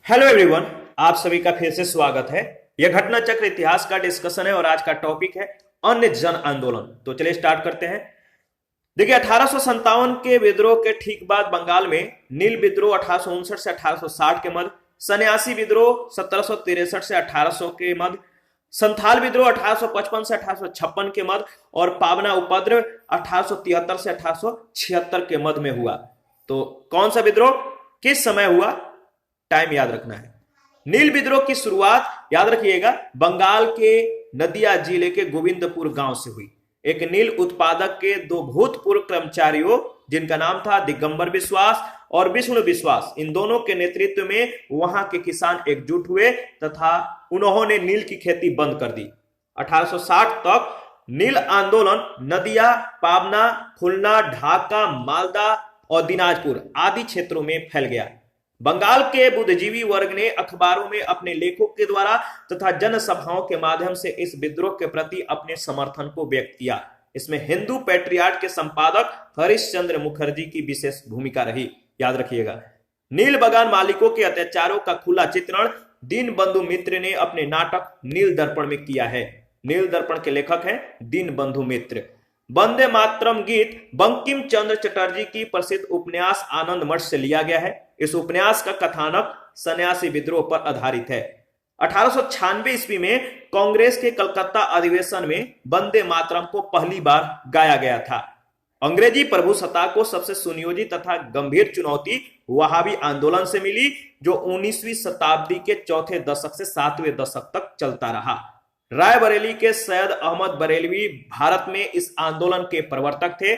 Hello everyone, आप सभी का फिर से स्वागत है। यह घटना चक्र इतिहास का डिस्कशन है और आज का टॉपिक है अन्य जन आंदोलन। तो चलिए स्टार्ट करते हैं। देखिए, 1857 के विद्रोह के ठीक बाद बंगाल में नील विद्रोह 1859 से 1860 के मध्य, सन्यासी विद्रोह 1763 से 1800 के मध्य, संथाल विद्रोह 1855 से 1856 के मध्य और पावना उपद्रव 1873 से 1876 के मध्य में हुआ। तो कौन सा विद्रोह किस समय हुआ, टाइम याद रखना है। नील विद्रोह की शुरुआत याद रखिएगा बंगाल के नदिया जिले के गोविंदपुर गांव से हुई। एक नील उत्पादक के दो भूतपूर्व कर्मचारियों जिनका नाम था दिगंबर विश्वास और विष्णु विश्वास, इन दोनों के नेतृत्व में वहां के किसान एकजुट हुए तथा उन्होंने नील की खेती बंद कर दी। 1860 तक नील आंदोलन नदिया, पावना, खुलना, ढाका, मालदा और दिनाजपुर आदि क्षेत्रों में फैल गया। बंगाल के बुद्धिजीवी वर्ग ने अखबारों में अपने लेखों के द्वारा तथा जनसभाओं के माध्यम से इस विद्रोह के प्रति अपने समर्थन को व्यक्त किया। इसमें हिंदू पैट्रियार्ट के संपादक हरिश्चंद्र मुखर्जी की विशेष भूमिका रही। याद रखिएगा, नील बगान मालिकों के अत्याचारों का खुला चित्रण दीनबंधु मित्र ने अपने नाटक नील दर्पण में किया है। नील दर्पण के लेखक हैं दीनबंधु मित्र। वंदे मातरम गीत बंकिम चंद्र चटर्जी की प्रसिद्ध उपन्यास आनंद मठ से लिया गया है। इस उपन्यास का कथानक सन्यासी विद्रोह पर आधारित है। 1896 ईस्वी में कांग्रेस के कलकत्ता अधिवेशन में वंदे मातरम को पहली बार गाया गया था। अंग्रेजी प्रभुसत्ता को सबसे सुनियोजित तथा गंभीर चुनौती वहाबी आंदोलन से मिली, जो 19वीं शताब्दी के चौथे दशक से 7वें दशक तक चलता रहा। रायबरेली के सैयद अहमद बरेलवी भारत में इस आंदोलन के प्रवर्तक थे।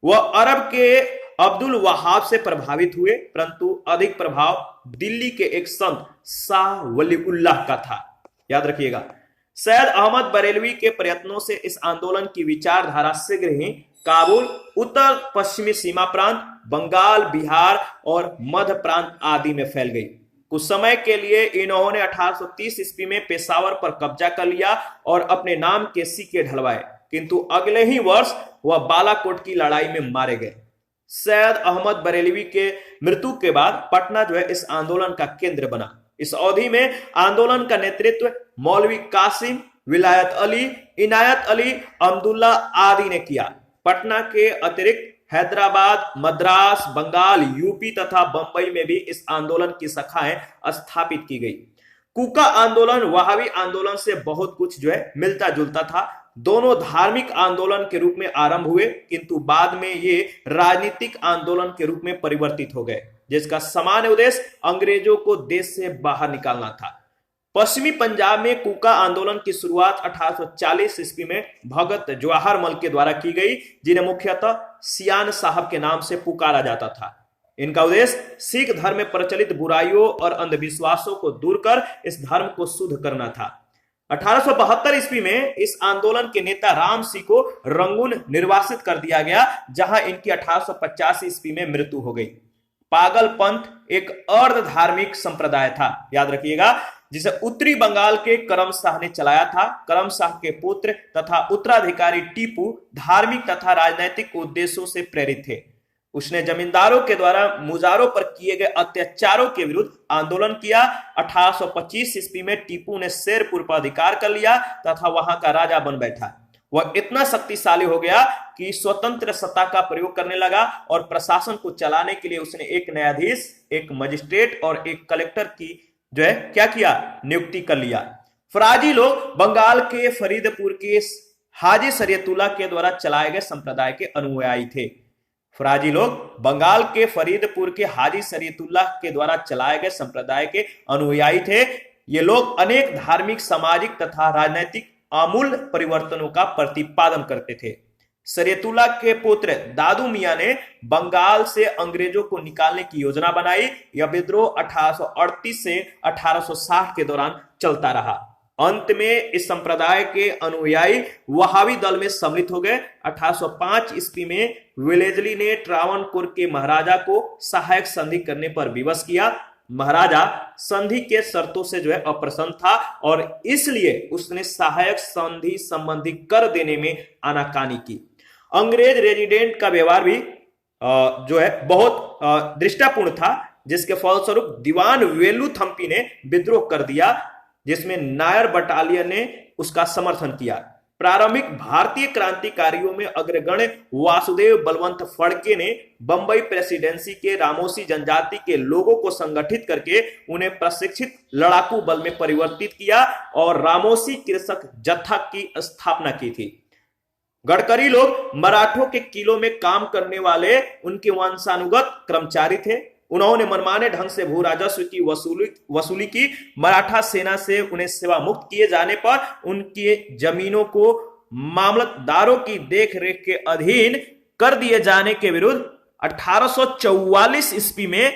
वह अरब के अब्दुल वहाब से प्रभावित हुए, परंतु अधिक प्रभाव दिल्ली के एक संत शाह वलीउल्लाह का था। याद रखिएगा, सैयद अहमद बरेलवी के प्रयत्नों से इस आंदोलन की विचारधारा शीघ्र ही काबुल, उत्तर पश्चिमी सीमा प्रांत, बंगाल, बिहार और मध्य प्रांत आदि में फैल गई। कुछ समय के लिए इन्होंने 1830 ईस्वी में पेशावर पर कब्जा कर लिया और अपने नाम के सिक्के ढलवाए, किंतु अगले ही वर्ष वह बालाकोट की लड़ाई में मारे गए। सैयद अहमद बरेलवी के मृत्यु के बाद पटना इस आंदोलन का केंद्र बना। इस अवधि में आंदोलन का नेतृत्व मौलवी कासिम, विलायत अली, इनायत अली, अब्दुल्ला आदि ने किया। पटना के अतिरिक्त हैदराबाद, मद्रास, बंगाल, यूपी तथा बंबई में भी इस आंदोलन की शाखाएं स्थापित की गई। कूका आंदोलन वहाबी आंदोलन से बहुत कुछ मिलता जुलता था। दोनों धार्मिक आंदोलन के रूप में आरंभ हुए, किंतु बाद में ये राजनीतिक आंदोलन के रूप में परिवर्तित हो गए, जिसका सामान्य उद्देश्य अंग्रेजों को देश से बाहर निकालना था। पश्चिमी पंजाब में कूका आंदोलन की शुरुआत 1840 ईस्वी में भगत जवाहर मल के द्वारा की गई, जिन्हें मुख्यतः सियान साहब के नाम से पुकारा जाता था। इनका उद्देश्य सिख धर्म में प्रचलित बुराइयों और अंधविश्वासों को दूर कर इस धर्म को शुद्ध करना था। 1872 ईस्वी में इस आंदोलन के नेता राम सिंह को रंगून निर्वासित कर दिया गया, जहां इनकी 1885 ईस्वी में मृत्यु हो गई। पागल पंथ एक अर्ध धार्मिक संप्रदाय था, याद रखिएगा, जिसे उत्तरी बंगाल के करम शाह ने चलाया था। करम शाह के पुत्र तथा उत्तराधिकारी टीपू धार्मिक तथा राजनैतिक उद्देश्यों से प्रेरित थे। उसने जमींदारों के द्वारा मुजारों पर किए गए अत्याचारों के विरुद्ध आंदोलन किया। 1825 ईस्वी में टीपू ने शेरपुर पर अधिकार कर लिया तथा वहां का राजा बन बैठा। वह इतना शक्तिशाली हो गया कि स्वतंत्र सत्ता का प्रयोग करने लगा और प्रशासन को चलाने के लिए उसने एक न्यायाधीश, एक मजिस्ट्रेट और एक कलेक्टर की क्या किया, नियुक्ति कर लिया। फराजी लोग बंगाल के फरीदपुर के हाजी शरीयतुल्लाह के द्वारा चलाए गए संप्रदाय के अनुयायी थे। फराजी लोग बंगाल के फरीदपुर के हाजी शरीयतुल्लाह के द्वारा चलाए गए संप्रदाय के अनुयायी थे। ये लोग अनेक धार्मिक, सामाजिक तथा राजनैतिक आमूल परिवर्तनों का प्रतिपादन करते थे। शरीयतुल्लाह के पुत्र दादू मियां ने बंगाल से अंग्रेजों को निकालने की योजना बनाई। यह विद्रोह 1838 से 1860 के दौरान चलता रहा। अंत में इस संप्रदाय के अनुयायी वहाबी दल में सम्मिलित हो गए। 1805 ईस्वी में वेलेजली ने ट्रावनकोर के महाराजा को सहायक संधि करने पर विवश किया। महाराजा संधि के शर्तों से अप्रसन्न था और इसलिए उसने सहायक संधि संबंधी कर देने में आनाकानी की। अंग्रेज रेजिडेंट का व्यवहार भी बहुत दृष्टापूर्ण था। जिसके फलस्वरूप दीवान वेलुथम्पी ने विद्रोह कर दिया, जिसमें नायर बटालियन ने उसका समर्थन किया। प्रारंभिक भारतीय क्रांतिकारियों में अग्रगण्य वासुदेव बलवंत फड़के ने बंबई प्रेसिडेंसी के रामोसी जनजाति के लोगों को संगठित करके उन्हें प्रशिक्षित लड़ाकू बल में परिवर्तित किया और रामोसी कृषक जत्था की स्थापना की थी। गडकरी लोग मराठों के किलों में काम करने वाले उनके वंशानुगत कर्मचारी थे। उन्होंने मनमाने ढंग से भू राजस्व की वसूली की। मराठा सेना से उन्हें सेवा मुक्त किए जाने पर उनकी जमीनों को मामलतदारों की देखरेख के अधीन कर दिए जाने के विरुद्ध 1844 ईस्वी में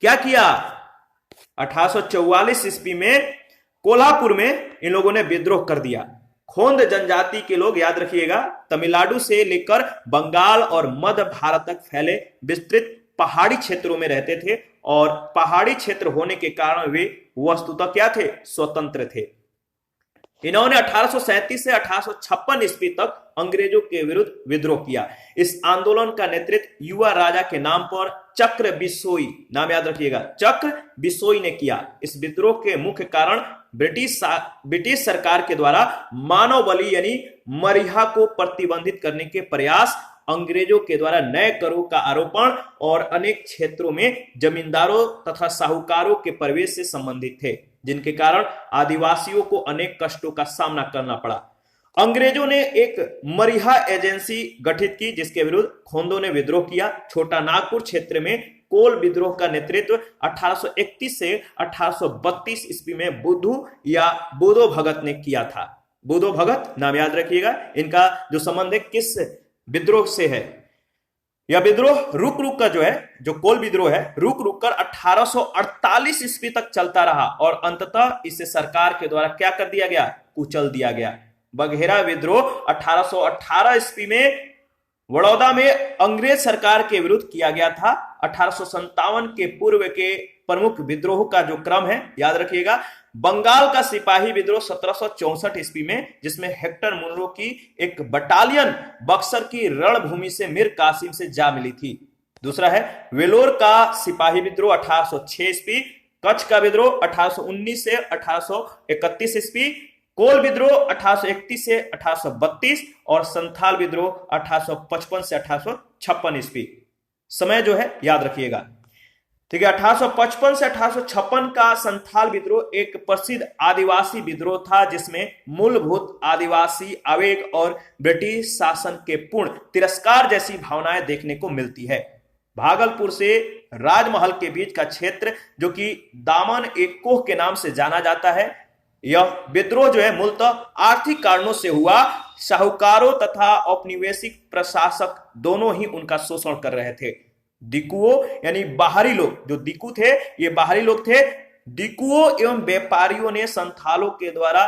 क्या किया? 1844 ईस्वी में कोल्हापुर में इन लोगों ने विद्रोह कर दिया। खोंद जनजाति के लोग, याद रखिएगा, तमिलनाडु से लेकर बंगाल और मध्य भारत तक फैले विस्तृत पहाड़ी क्षेत्रों में रहते थे और पहाड़ी क्षेत्र होने के कारण वे वस्तुतः क्या थे? स्वतंत्र थे। इन्होंने 1837 से 1856 ईस्वी तक अंग्रेजों के विरुद्ध विद्रोह किया। इस आंदोलन का नेतृत्व युवा राजा के नाम पर चक्र बिसोई, नाम याद रखिएगा, चक्र बिसोई ने किया। इस विद्रोह के मुख्य कारण ब्रिटिश सरकार के द्वारा मानव बलि यानी मरीहा को प्रतिबंधित करने के प्रयास, अंग्रेजों के द्वारा नए करों का आरोपण और अनेक क्षेत्रों में जमींदारों तथा साहूकारों के प्रवेश से संबंधित थे, जिनके कारण आदिवासियों को अनेक कष्टों का सामना करना पड़ा। अंग्रेजों ने एक मरीहा एजेंसी गठित की जिसके विरुद्ध खोंदों ने विद्रोह किया। छोटा नागपुर क्षेत्र में कोल विद्रोह का नेतृत्व 1831 से 1832 ईस्वी में बुद्धू या बोधो भगत ने किया था। बोधो भगत, नाम याद रखिएगा। इनका जो संबंध है किस विद्रोह से है? यह विद्रोह रुक रुक कर जो कोल विद्रोह है, रुक रुक कर 1848 ईस्वी तक चलता रहा और अंततः इसे सरकार के द्वारा क्या कर दिया गया? कुचल दिया गया। बघेरा विद्रोह 1818 ईस्वी में बड़ौदा में अंग्रेज सरकार के विरुद्ध किया गया था। 1857 के पूर्व के प्रमुख विद्रोह का जो क्रम है, याद रखिएगा। बंगाल का सिपाही विद्रोह 1764 ईस्वी में, जिसमें हेक्टर मुनरो की एक बटालियन बक्सर की रणभूमि से मीर कासिम से जा मिली थी। दूसरा है वेलोर का सिपाही विद्रोह 1806 ईस्वी, कच्छ का विद्रोह 1819 से 1831 ईस्वी, कोल विद्रोह 1831 से 1832 और संथाल विद्रोह 1855 से 1856 ईस्वी। समय जो है याद रखिएगा, ठीक है। 1855 से 1856 का संथाल विद्रोह एक प्रसिद्ध आदिवासी विद्रोह था, जिसमें मूलभूत आदिवासी आवेग और ब्रिटिश शासन के पूर्ण तिरस्कार जैसी भावनाएं देखने को मिलती है। भागलपुर से राजमहल के बीच का क्षेत्र, जो कि दामन एक कोह के नाम से जाना जाता है, यह विद्रोह जो है मूलतः आर्थिक कारणों से हुआ। साहूकारों तथा औपनिवेशिक प्रशासक दोनों ही उनका शोषण कर रहे थे। दिकुओं यानी बाहरी लोग, जो दिकू थे ये बाहरी लोग थे। दिकुओं एवं व्यापारियों ने संथालों के द्वारा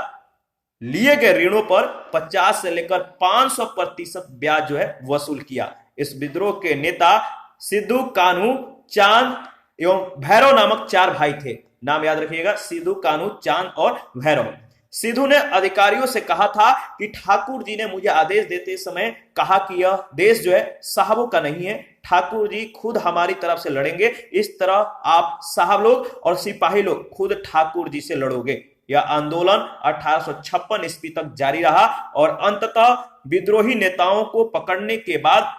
लिए गए ऋणों पर 50 से लेकर 500% ब्याज जो है वसूल किया। इस विद्रोह के नेता सिद्धू, कान्हू, चांद एवं भैरव नामक 4 भाई थे। नाम याद रखिएगा, सिद्धू, कान्हू, चांद और भैरव। सिद्धू ने अधिकारियों से कहा था कि ठाकुर जी ने मुझे आदेश देते समय कहा कि यह देश जो है साहबों का नहीं है, ठाकुर जी खुद हमारी तरफ से लड़ेंगे। इस तरह आप साहब लोग और सिपाही लोग खुद ठाकुर जी से लड़ोगे। यह आंदोलन 1856 ईस्वी तक जारी रहा और अंततः विद्रोही नेताओं को पकड़ने के बाद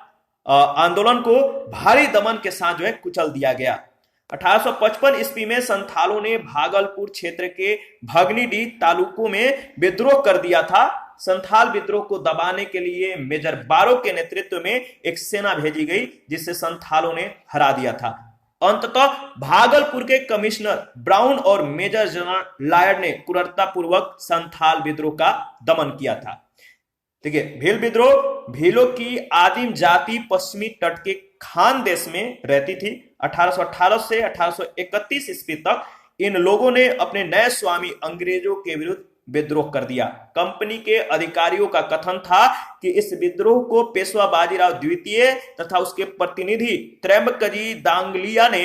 आंदोलन को भारी दमन के साथ जो है कुचल दिया गया। 1855 ईस्वी में संथालों ने भागलपुर क्षेत्र के भगनीडीह तालुकों में विद्रोह कर दिया था। संथाल विद्रोह को दबाने के लिए मेजर बारो के नेतृत्व में एक सेना भेजी गई, जिसे संथालों ने हरा दिया था। अंततः भागलपुर के कमिश्नर ब्राउन और मेजर जनरल लायड ने क्रूरतापूर्वक संथाल विद्रोह का दमन किया था। ठीक है। भील विद्रोह, भीलों की आदिम जाति पश्चिमी तट के खान देश में रहती थी। 1818 से 1831 ईस्वी तक इन लोगों ने अपने नए स्वामी अंग्रेजों के विरुद्ध विद्रोह कर दिया। कंपनी के अधिकारियों का कथन था कि इस विद्रोह को पेशवा बाजीराव द्वितीय तथा उसके प्रतिनिधि त्रैंबकजी दांगलिया ने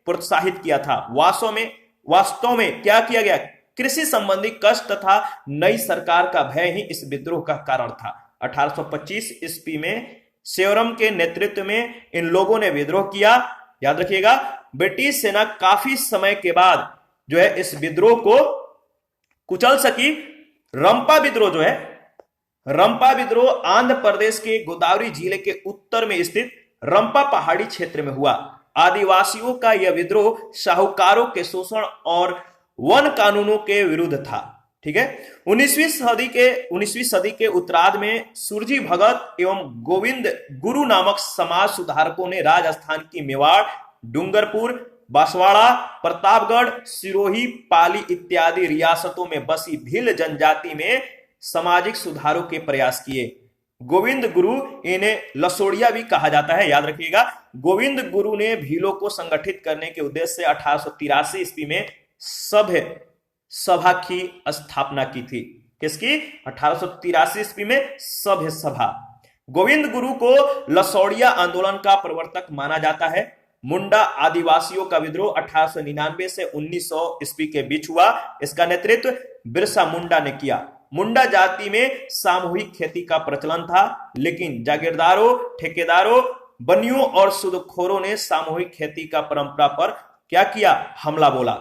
प्रोत्साहित किया था। वास्तव में क्या किया गया? कृषि संबंधी कष्ट तथा नई सरकार का भय ही इस विद्रोह का कारण था। 1825 ईस्वी में सेवरम के नेतृत्व में इन लोगों ने विद्रोह किया। याद रखिएगा, ब्रिटिश सेना काफी समय के बाद जो है इस विद्रोह को कुचल सकी। रंपा विद्रोह जो है, रंपा विद्रोह आंध्र प्रदेश के गोदावरी जिले के उत्तर में स्थित रंपा पहाड़ी क्षेत्र में हुआ। आदिवासियों का यह विद्रोह साहूकारों के शोषण और वन कानूनों के विरुद्ध था। ठीक है, 19वीं सदी के उत्तरार्ध में सुरजी भगत एवं गोविंद गुरु नामक समाज सुधारकों ने राजस्थान की मेवाड़, डूंगरपुर, बांसवाड़ा, प्रतापगढ़, सिरोही, पाली इत्यादि रियासतों में बसी भील जनजाति में सामाजिक सुधारों के प्रयास किए। गोविंद गुरु, इन्हें लसोड़िया भी कहा जाता है, याद रखिएगा। गोविंद गुरु ने भीलों को संगठित करने के उद्देश्य से 1883 ईस्वी में सभ्य सभा की स्थापना की थी। किसकी? 1883 ईस्वी में सभ्य सभा। गोविंद गुरु को लसोड़िया आंदोलन का प्रवर्तक माना जाता है। मुंडा आदिवासियों का विद्रोह 1899 से 1900 ईस्वी के बीच हुआ। इसका नेतृत्व बिरसा मुंडा ने किया। मुंडा जाति में सामूहिक खेती का प्रचलन था, लेकिन जागीरदारों, ठेकेदारों, बनियों और सूदखोरों ने सामूहिक खेती का परंपरा पर क्या किया? हमला बोला।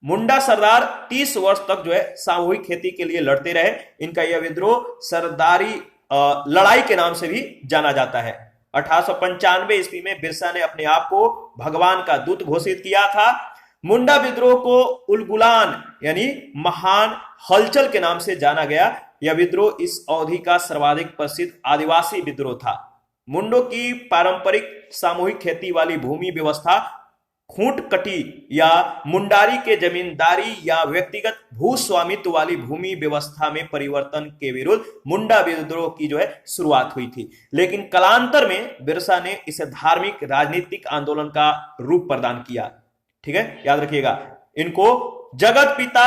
मुंडा सरदार 30 वर्ष तक जो है सामूहिक खेती के लिए लड़ते रहे। इनका यह विद्रोह सरदारी लड़ाई के नाम से भी जाना जाता है। 1895 ईस्वी में बिरसा ने अपने आप को भगवान का दूत घोषित किया था। मुंडा विद्रोह को उलगुलान यानी महान हलचल के नाम से जाना गया। यह विद्रोह इस अवधि का सर्वाधिक प्रसिद्ध आदिवासी विद्रोह था। मुंडों की पारंपरिक सामूहिक खेती वाली भूमि व्यवस्था खूंट कटी या मुंडारी के जमींदारी या व्यक्तिगत भू स्वामित्व वाली भूमि व्यवस्था में परिवर्तन के विरुद्ध मुंडा विद्रोह की जो है शुरुआत हुई थी। लेकिन कालांतर में बिरसा ने इसे धार्मिक राजनीतिक आंदोलन का रूप प्रदान किया। ठीक है, याद रखिएगा। इनको जगत पिता,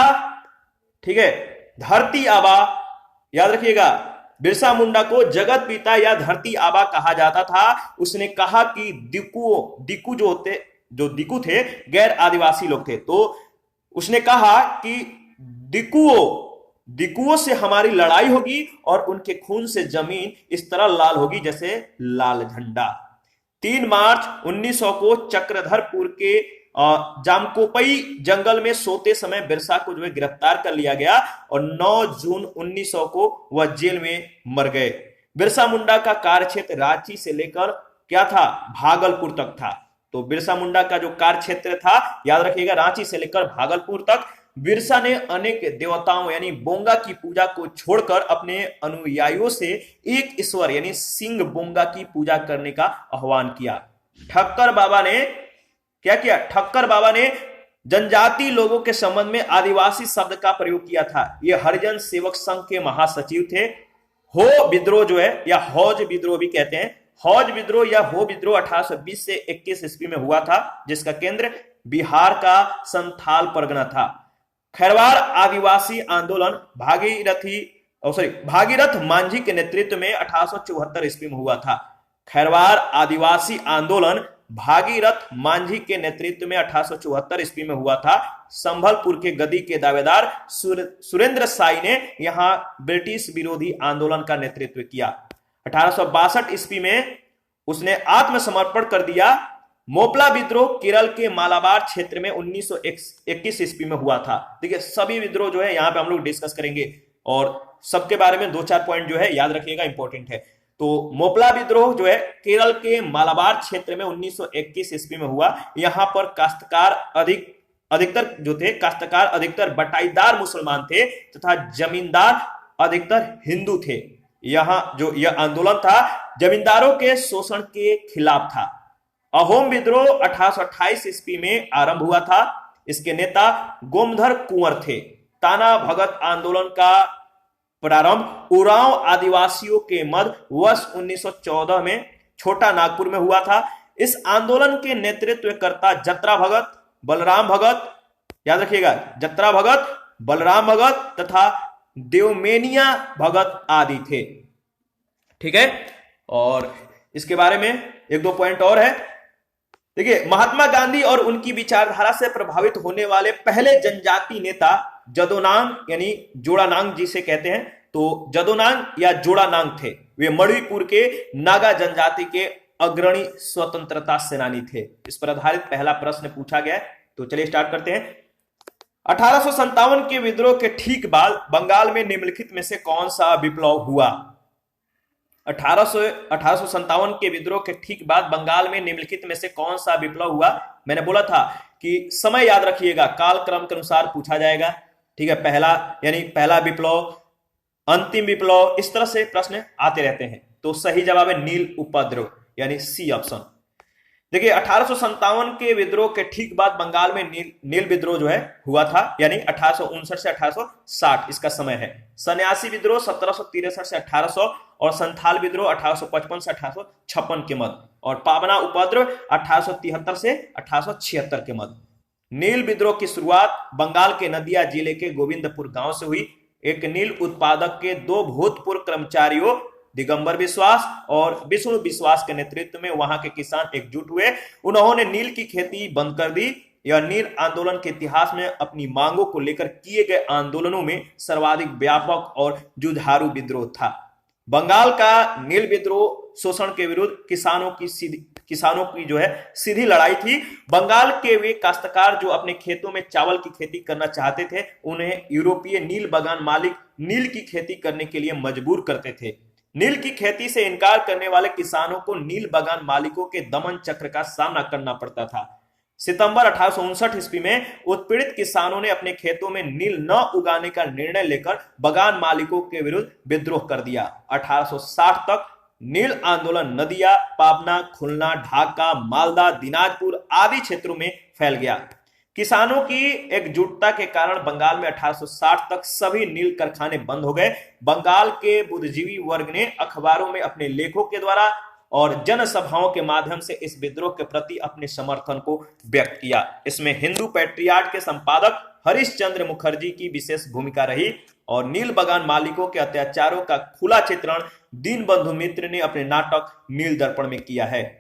ठीक है, धरती आबा, याद रखिएगा, बिरसा मुंडा को जगत पिता या धरती आबा कहा जाता था। उसने कहा कि दिकू जो दिकू थे गैर आदिवासी लोग थे, तो उसने कहा कि दिकुओं से हमारी लड़ाई होगी और उनके खून से जमीन इस तरह लाल होगी जैसे लाल झंडा। 3 मार्च 1900 को चक्रधरपुर के जामकोपई जंगल में सोते समय बिरसा को जो है गिरफ्तार कर लिया गया और 9 जून 1900 को वह जेल में मर गए। बिरसा मुंडा का कार्यक्षेत्र रांची से लेकर क्या था? भागलपुर तक था। तो बिरसा मुंडा का जो कार्य क्षेत्र था, याद रखिएगा, रांची से लेकर भागलपुर तक। बिरसा ने अनेक देवताओं यानी बोंगा की पूजा को छोड़कर अपने अनुयायियों से एक ईश्वर यानी सिंह बोंगा की पूजा करने का आह्वान किया। ठक्कर बाबा ने क्या किया? ठक्कर बाबा ने जनजाति लोगों के संबंध में आदिवासी शब्द का प्रयोग किया था। ये हरिजन सेवक संघ के महासचिव थे। हो विद्रोह जो है या हौज विद्रोह भी कहते हैं, हौज विद्रोह या हो विद्रोह 1820 से 21 ईस्वी में हुआ था, जिसका केंद्र बिहार का संथाल परगना था। खैरवार आदिवासी आंदोलन भागीरथ मांझी के नेतृत्व में 1874 ईस्वी में हुआ था। खैरवार आदिवासी आंदोलन भागीरथ मांझी के नेतृत्व में 1874 ईस्वी में हुआ था। संभलपुर के गद्दी के दावेदार सुरेंद्र साई ने यहां ब्रिटिश विरोधी आंदोलन का नेतृत्व किया। 1862 ईस्वी में उसने आत्मसमर्पण कर दिया। मोपला विद्रोह केरल के मालाबार क्षेत्र में 1921 ईस्वी में हुआ था। देखिए, सभी विद्रोह जो है यहाँ पे हम लोग डिस्कस करेंगे और सबके बारे में 2-4 पॉइंट जो है याद रखिएगा, इंपॉर्टेंट है। तो मोपला विद्रोह जो है केरल के मालाबार क्षेत्र में 1921 ईस्वी में हुआ। यहाँ पर काश्तकार अधिकतर बटाईदार मुसलमान थे तथा जमींदार अधिकतर हिंदू थे। यहां जो यह आंदोलन था जमींदारों के शोषण के खिलाफ था। अहोम विद्रोह 1828 ईस्वी में आरंभ हुआ था। इसके नेता गोमधर कुंवर थे। ताना भगत आंदोलन का प्रारंभ उरांव आदिवासियों के मध्य वर्ष 1914 में छोटा नागपुर में हुआ था। इस आंदोलन के नेतृत्वकर्ता जत्रा भगत, बलराम भगत, याद रखिएगा, जत्रा भगत, बलराम भगत तथा देवमेनिया भगत आदि थे। ठीक है, और इसके बारे में 1-2 पॉइंट और है। देखिए, महात्मा गांधी और उनकी विचारधारा से प्रभावित होने वाले पहले जनजाति नेता जदोनांग यानी जोड़ानांग जिसे कहते हैं, तो जदोनांग या जोड़ानांग थे। वे मणिपुर के नागा जनजाति के अग्रणी स्वतंत्रता सेनानी थे? इस पर आधारित पहला प्रश्न पूछा गया है। तो चलिए स्टार्ट करते हैं। 1857 के विद्रोह के ठीक बाद बंगाल में निम्नलिखित में से कौन सा विप्लव हुआ? 1857 के विद्रोह के ठीक बाद बंगाल में निम्नलिखित में से कौन सा विप्लव हुआ? मैंने बोला था कि समय याद रखिएगा, काल क्रम के अनुसार पूछा जाएगा। ठीक है, पहला यानी पहला विप्लव, अंतिम विप्लव, इस तरह से प्रश्न आते रहते हैं। तो सही जवाब है नील उपद्रव यानी सी ऑप्शन। देखिए 1857 के विद्रोह के ठीक बाद बंगाल में नील विद्रोह जो है हुआ था, यानी 1859 से 1860 इसका समय है। सन्यासी विद्रोह 1763 से 1800 और संथाल विद्रोह 1855 से 1856 के मध्य, और पाबना उपद्रव 1873 से 1876 के मध्य। नील विद्रोह की शुरुआत बंगाल के नदिया जिले के गोविंदपुर गांव से हुई। एक नील उत्पादक के दो भूतपूर्व कर्मचारियों दिगंबर विश्वास और विष्णु विश्वास के नेतृत्व में वहां के किसान एकजुट हुए। उन्होंने नील की खेती बंद कर दी। यह नील आंदोलन के इतिहास में अपनी मांगों को लेकर किए गए आंदोलनों में सर्वाधिक व्यापक और जुझारू विद्रोह था। बंगाल का नील विद्रोह शोषण के विरुद्ध किसानों की जो है सीधी लड़ाई थी। बंगाल के वे काश्तकार जो अपने खेतों में चावल की खेती करना चाहते थे, उन्हें यूरोपीय नील बागान मालिक नील की खेती करने के लिए मजबूर करते थे। नील की खेती से इनकार करने वाले किसानों को नील बागान मालिकों के दमन चक्र का सामना करना पड़ता था। सितंबर 1859 ईस्वी में उत्पीड़ित किसानों ने अपने खेतों में नील न उगाने का निर्णय लेकर बागान मालिकों के विरुद्ध विद्रोह कर दिया। 1860 तक नील आंदोलन नदिया, पाबना, खुलना, ढाका, मालदा, दिनाजपुर आदि क्षेत्रों में फैल गया। किसानों की एकजुटता के कारण बंगाल में 1860 तक सभी नील कारखाने बंद हो गए। बंगाल के बुद्धिजीवी वर्ग ने अखबारों में अपने लेखों के द्वारा और जनसभाओं के माध्यम से इस विद्रोह के प्रति अपने समर्थन को व्यक्त किया। इसमें हिंदू पैट्रियाट के संपादक हरिश्चंद्र मुखर्जी की विशेष भूमिका रही और नील बागान मालिकों के अत्याचारों का खुला चित्रण दीनबंधु मित्र ने अपने नाटक नील दर्पण में किया है।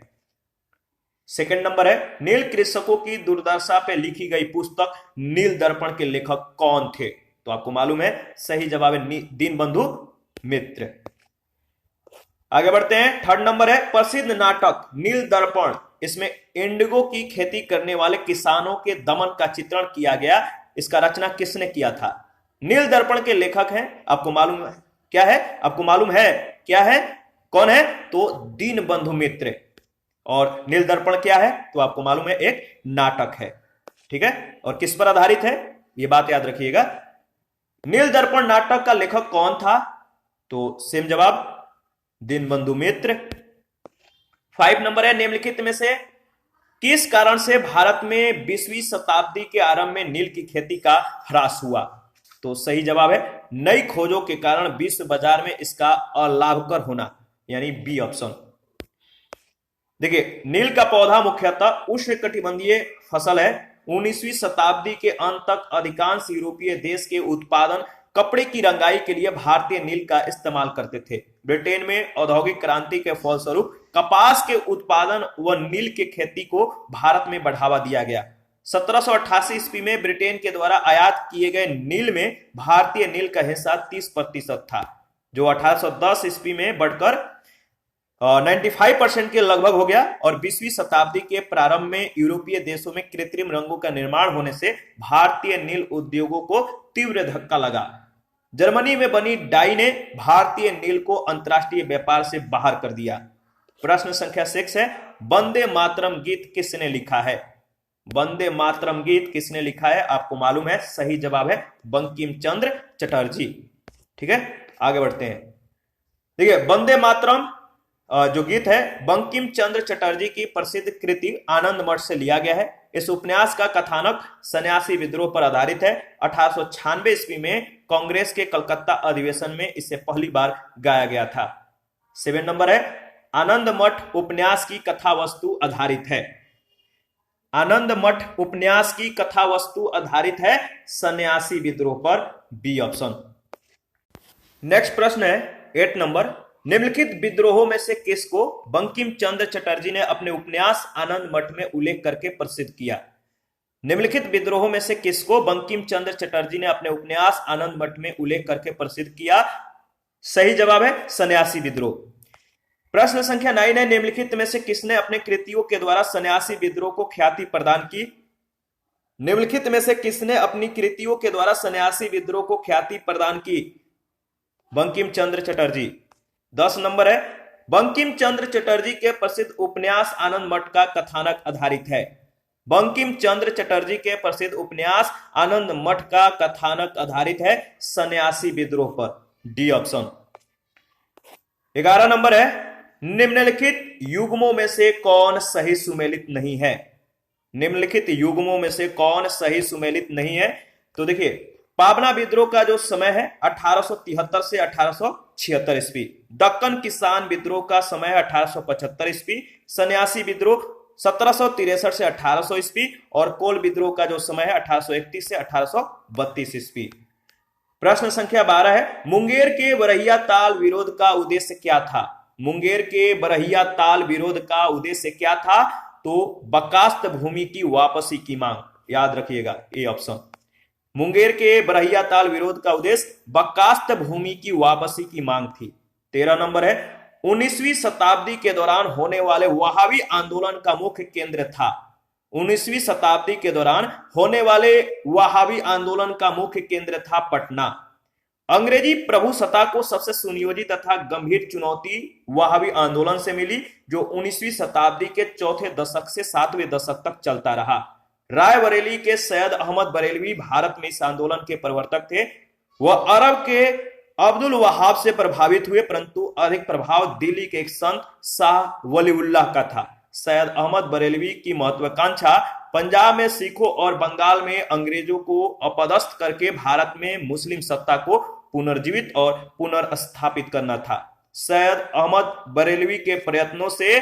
सेकंड नंबर है, नील कृषकों की दुर्दशा पे लिखी गई पुस्तक नील दर्पण के लेखक कौन थे? तो आपको मालूम है, सही जवाब है दीनबंधु मित्र। आगे बढ़ते हैं। थर्ड नंबर है, प्रसिद्ध नाटक नील दर्पण, इसमें इंडिगो की खेती करने वाले किसानों के दमन का चित्रण किया गया। इसका रचना किसने किया था? नील दर्पण के लेखक हैं, आपको मालूम है क्या है? आपको मालूम है क्या है? कौन है? तो दीनबंधु मित्र। और नील दर्पण क्या है? तो आपको मालूम है एक नाटक है। ठीक है, और किस पर आधारित है ये बात याद रखिएगा। नील दर्पण नाटक का लेखक कौन था? तो सेम जवाब दीनबंधु मित्र। 5 नंबर है, निम्नलिखित में से किस कारण से भारत में 20वीं शताब्दी के आरंभ में नील की खेती का ह्रास हुआ? तो सही जवाब है नई खोजों के कारण विश्व बाजार में इसका अलाभकर होना, यानी बी ऑप्शन। देखिए, नील का पौधा मुख्यतः उष्णकटिबंधीय फसल है। 19वीं शताब्दी के अंत तक अधिकांश यूरोपीय देश के उत्पादन कपड़े की रंगाई के लिए भारतीय नील का इस्तेमाल करते थे। ब्रिटेन में औद्योगिक क्रांति के फलस्वरूप कपास के उत्पादन व नील की खेती को भारत में बढ़ावा दिया गया। 1788 ईस्वी में ब्रिटेन के द्वारा आयात किए गए नील में भारतीय नील का हिस्सा 30% था, जो 1810 ईस्वी में बढ़कर 95% के लगभग हो गया। और 20वीं शताब्दी के प्रारंभ में यूरोपीय देशों में कृत्रिम रंगों का निर्माण होने से भारतीय नील उद्योगों को तीव्र धक्का लगा। जर्मनी में बनी डाई ने भारतीय नील को अंतरराष्ट्रीय व्यापार से बाहर कर दिया। प्रश्न संख्या 6 है, वंदे मातरम गीत किसने लिखा है? वंदे मातरम गीत किसने लिखा है? आपको मालूम है, सही जवाब है बंकिम चंद्र चटर्जी। ठीक है, आगे बढ़ते हैं। देखिए, वंदे मातरम जो गीत है बंकिम चंद्र चटर्जी की प्रसिद्ध कृति आनंद मठ से लिया गया है। इस उपन्यास का कथानक सन्यासी विद्रोह पर आधारित है। 1896 ईस्वी में कांग्रेस के कलकत्ता अधिवेशन में इसे पहली बार गाया गया था। 7 नंबर है, आनंद मठ उपन्यास की कथा वस्तु आधारित है। आनंद मठ उपन्यास की कथा वस्तु आधारित है सन्यासी विद्रोह पर, बी ऑप्शन। नेक्स्ट प्रश्न है 8 नंबर, निम्नलिखित विद्रोहों में से किसको बंकिम चंद्र चटर्जी ने अपने उपन्यास आनंद मठ में उल्लेख करके प्रसिद्ध किया? निम्नलिखित विद्रोहों में से किसको बंकिम चंद्र चटर्जी ने अपने उपन्यास आनंद मठ में उल्लेख करके प्रसिद्ध किया? सही जवाब है सन्यासी विद्रोह। प्रश्न संख्या 9 है, निम्नलिखित में से किसने अपने कृतियों के द्वारा सन्यासी विद्रोह को ख्याति प्रदान की? निम्नलिखित में से किसने अपनी कृतियों के द्वारा सन्यासी विद्रोह को ख्याति प्रदान की? बंकिम चंद्र चटर्जी। 10 नंबर है, बंकिम चंद्र चटर्जी के प्रसिद्ध उपन्यास आनंद मठ का कथानक आधारित है। बंकिम चंद्र चटर्जी के प्रसिद्ध उपन्यास आनंद मठ का कथानक आधारित है सन्यासी विद्रोह पर। D option. 11 नंबर है, निम्नलिखित युग्मों में से कौन सही सुमेलित नहीं है? निम्नलिखित युग्मों में से कौन सही सुमेलित नहीं है? तो देखिए, पाबना विद्रोह का जो समय है 1873 से 1876 ईस्वी, दक्कन किसान विद्रोह का समय है 1875 ईस्वी, सन्यासी विद्रोह 1763 से 1800 ईस्वी और कोल विद्रोह का जो समय है 1831 से 1832 ईस्वी। प्रश्न संख्या 12 है, मुंगेर के बरहिया ताल विरोध का उद्देश्य क्या था? मुंगेर के बरहिया ताल विरोध का उद्देश्य क्या था? तो बकास्त भूमि की वापसी की मांग। याद रखिएगा, ए ऑप्शन। मुंगेर के बरहिया ताल विरोध का उद्देश्य बकास्त भूमि की वापसी की मांग थी। 13 नंबर है, 19वीं शताब्दी के दौरान होने वाले वहाबी आंदोलन का मुख्य केंद्र था। 19वीं शताब्दी के दौरान होने वाले वहाबी आंदोलन का मुख्य केंद्र था पटना। अंग्रेजी प्रभुसत्ता को सबसे सुनियोजित तथा गंभीर चुनौती वहाबी आंदोलन से मिली, जो 19वीं शताब्दी के चौथे दशक से 7वें दशक तक चलता रहा। रायबरेली के सैयद अहमद बरेलवी भारत में इस आंदोलन के प्रवर्तक थे। वह अरब के अब्दुल वहाब से प्रभावित हुए, परंतु अधिक प्रभाव दिल्ली के एक संत शाह वलीउल्लाह का था। सैयद अहमद बरेलवी की महत्वाकांक्षा पंजाब में सिखों और बंगाल में अंग्रेजों को अपदस्थ करके भारत में मुस्लिम सत्ता को पुनर्जीवित और पुनर्स्थापित करना था। सैयद अहमद बरेलवी के प्रयत्नों से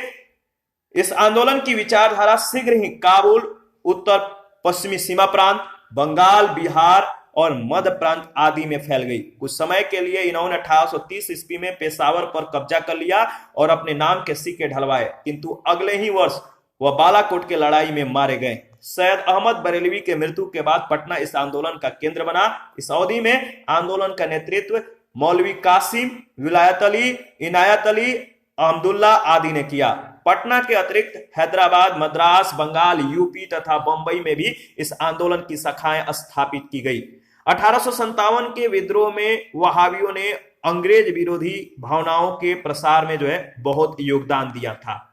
इस आंदोलन की विचारधारा शीघ्र ही काबुल, उत्तर पश्चिमी सीमा प्रांत, बंगाल, बिहार और मध्य प्रांत आदि में फैल गई। कुछ समय के लिए इन्होंने 1830 ईस्वी में पेशावर पर कब्जा कर लिया और अपने नाम के सिक्के ढलवाए, किंतु अगले ही वर्ष वह बालाकोट के लड़ाई में मारे गए। सैयद अहमद बरेलवी के मृत्यु के बाद पटना इस आंदोलन का केंद्र बना। इस अवधि में आंदोलन का नेतृत्व मौलवी कासिम, विलायत अली, इनायत अली, अहमदुल्ला आदि ने किया। पटना के अतिरिक्त हैदराबाद, मद्रास, बंगाल, यूपी तथा बंबई में भी इस आंदोलन की शाखाएं स्थापित की गई। 1857 के विद्रोह में वहाबियों ने अंग्रेज विरोधी भावनाओं के प्रसार में बहुत योगदान दिया था।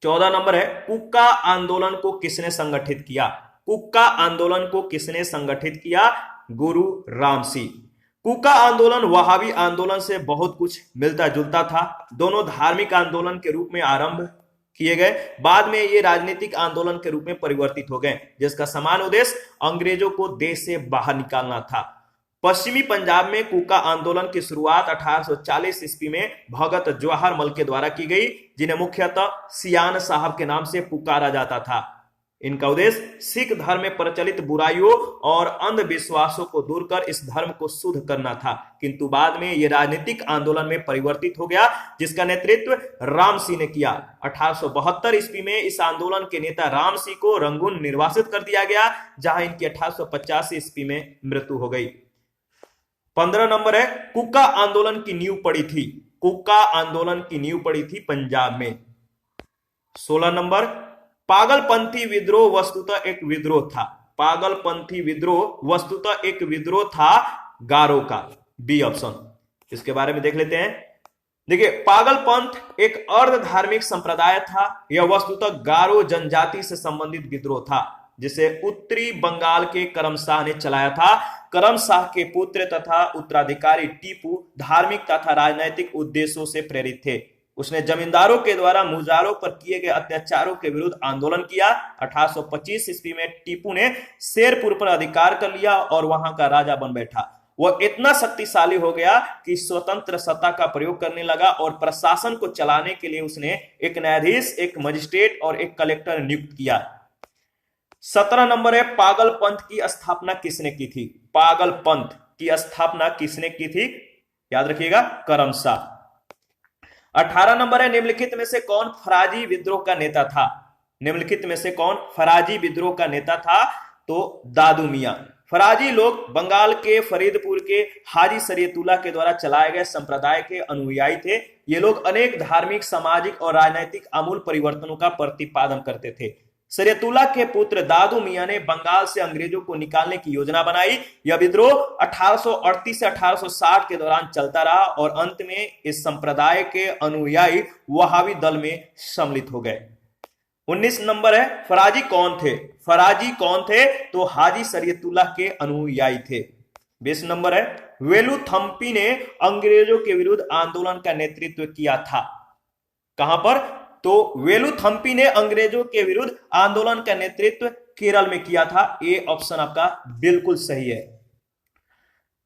14 नंबर है, कुक्का आंदोलन को किसने संगठित किया? कुक्का आंदोलन को किसने संगठित किया? गुरु रामसी। कुक्का आंदोलन वहाबी आंदोलन से बहुत कुछ मिलता जुलता था। दोनों धार्मिक आंदोलन के रूप में आरंभ किए गए, बाद में ये राजनीतिक आंदोलन के रूप में परिवर्तित हो गए, जिसका समान उद्देश्य अंग्रेजों को देश से बाहर निकालना था। पश्चिमी पंजाब में कुक्का आंदोलन की शुरुआत 1840 ईस्वी में भगत जवाहर मल के द्वारा की गई, जिन्हें मुख्यतः सियान साहब के नाम से पुकारा जाता था। इनका उद्देश्य सिख धर्म में प्रचलित बुराइयों और अंधविश्वासों को दूर कर इस धर्म को शुद्ध करना था, किंतु बाद में यह राजनीतिक आंदोलन में परिवर्तित हो गया, जिसका नेतृत्व रामसी ने किया। 1872 ईस्वी में इस आंदोलन के नेता रामसी को रंगून निर्वासित कर दिया गया, जहां इनकी 1885 ईस्वी में मृत्यु हो गई। 15 नंबर है, कुक्का आंदोलन की नींव पड़ी थी। कुक्का आंदोलन की नींव पड़ी थी पंजाब में। 16 नंबर, पागलपंथी विद्रोह वस्तुतः एक विद्रोह था। पागलपंथी विद्रोह वस्तुतः एक विद्रोह था गारो का। B option. इसके बारे में देख लेते हैं। देखिए, पागलपंथ एक अर्ध धार्मिक संप्रदाय था। यह वस्तुतः गारो जनजाति से संबंधित विद्रोह था, जिसे उत्तरी बंगाल के करम शाह ने चलाया था। करम शाह के पुत्र तथा उत्तराधिकारी टीपू धार्मिक तथा राजनैतिक उद्देश्यों से प्रेरित थे। उसने जमींदारों के द्वारा मुजारों पर किए गए अत्याचारों के विरुद्ध आंदोलन किया। 1825 ईस्वी में टीपू ने शेरपुर पर अधिकार कर लिया और वहां का राजा बन बैठा। वह इतना शक्तिशाली हो गया कि स्वतंत्र सत्ता का प्रयोग करने लगा और प्रशासन को चलाने के लिए उसने एक न्यायाधीश, एक मजिस्ट्रेट और एक कलेक्टर नियुक्त किया। 17 नंबर है, पागलपंथ की स्थापना किसने की थी? पागलपंथ की स्थापना किसने की थी? याद रखिएगा, करम शाह। 18 नंबर है, निम्नलिखित में से कौन फराजी विद्रोह का नेता था? निम्नलिखित में से कौन फराजी विद्रोह का नेता था? तो दादू मियां। फराजी लोग बंगाल के फरीदपुर के हाजी सरियतुल्लाह के द्वारा चलाए गए संप्रदाय के अनुयायी थे। ये लोग अनेक धार्मिक, सामाजिक और राजनीतिक आमूल परिवर्तनों का प्रतिपादन करते थे। सरियतुल्लाह के पुत्र दादू मियां ने बंगाल से अंग्रेजों को निकालने की योजना बनाई। यह विद्रोह 1838 से 1860 के दौरान चलता रहा और अंत में इस संप्रदाय के अनुयायी वहाबी दल में सम्मिलित हो गए। 19 नंबर है, फराजी कौन थे? फराजी कौन थे? तो हाजी सरियतुल्लाह के अनुयायी थे। 20 नंबर है, वेलुथम्पी ने अंग्रेजों के विरुद्ध आंदोलन का नेतृत्व किया था। कहां पर? तो वेलुथम्पी ने अंग्रेजों के विरुद्ध आंदोलन का नेतृत्व केरल में किया था। ए ऑप्शन आपका बिल्कुल सही है।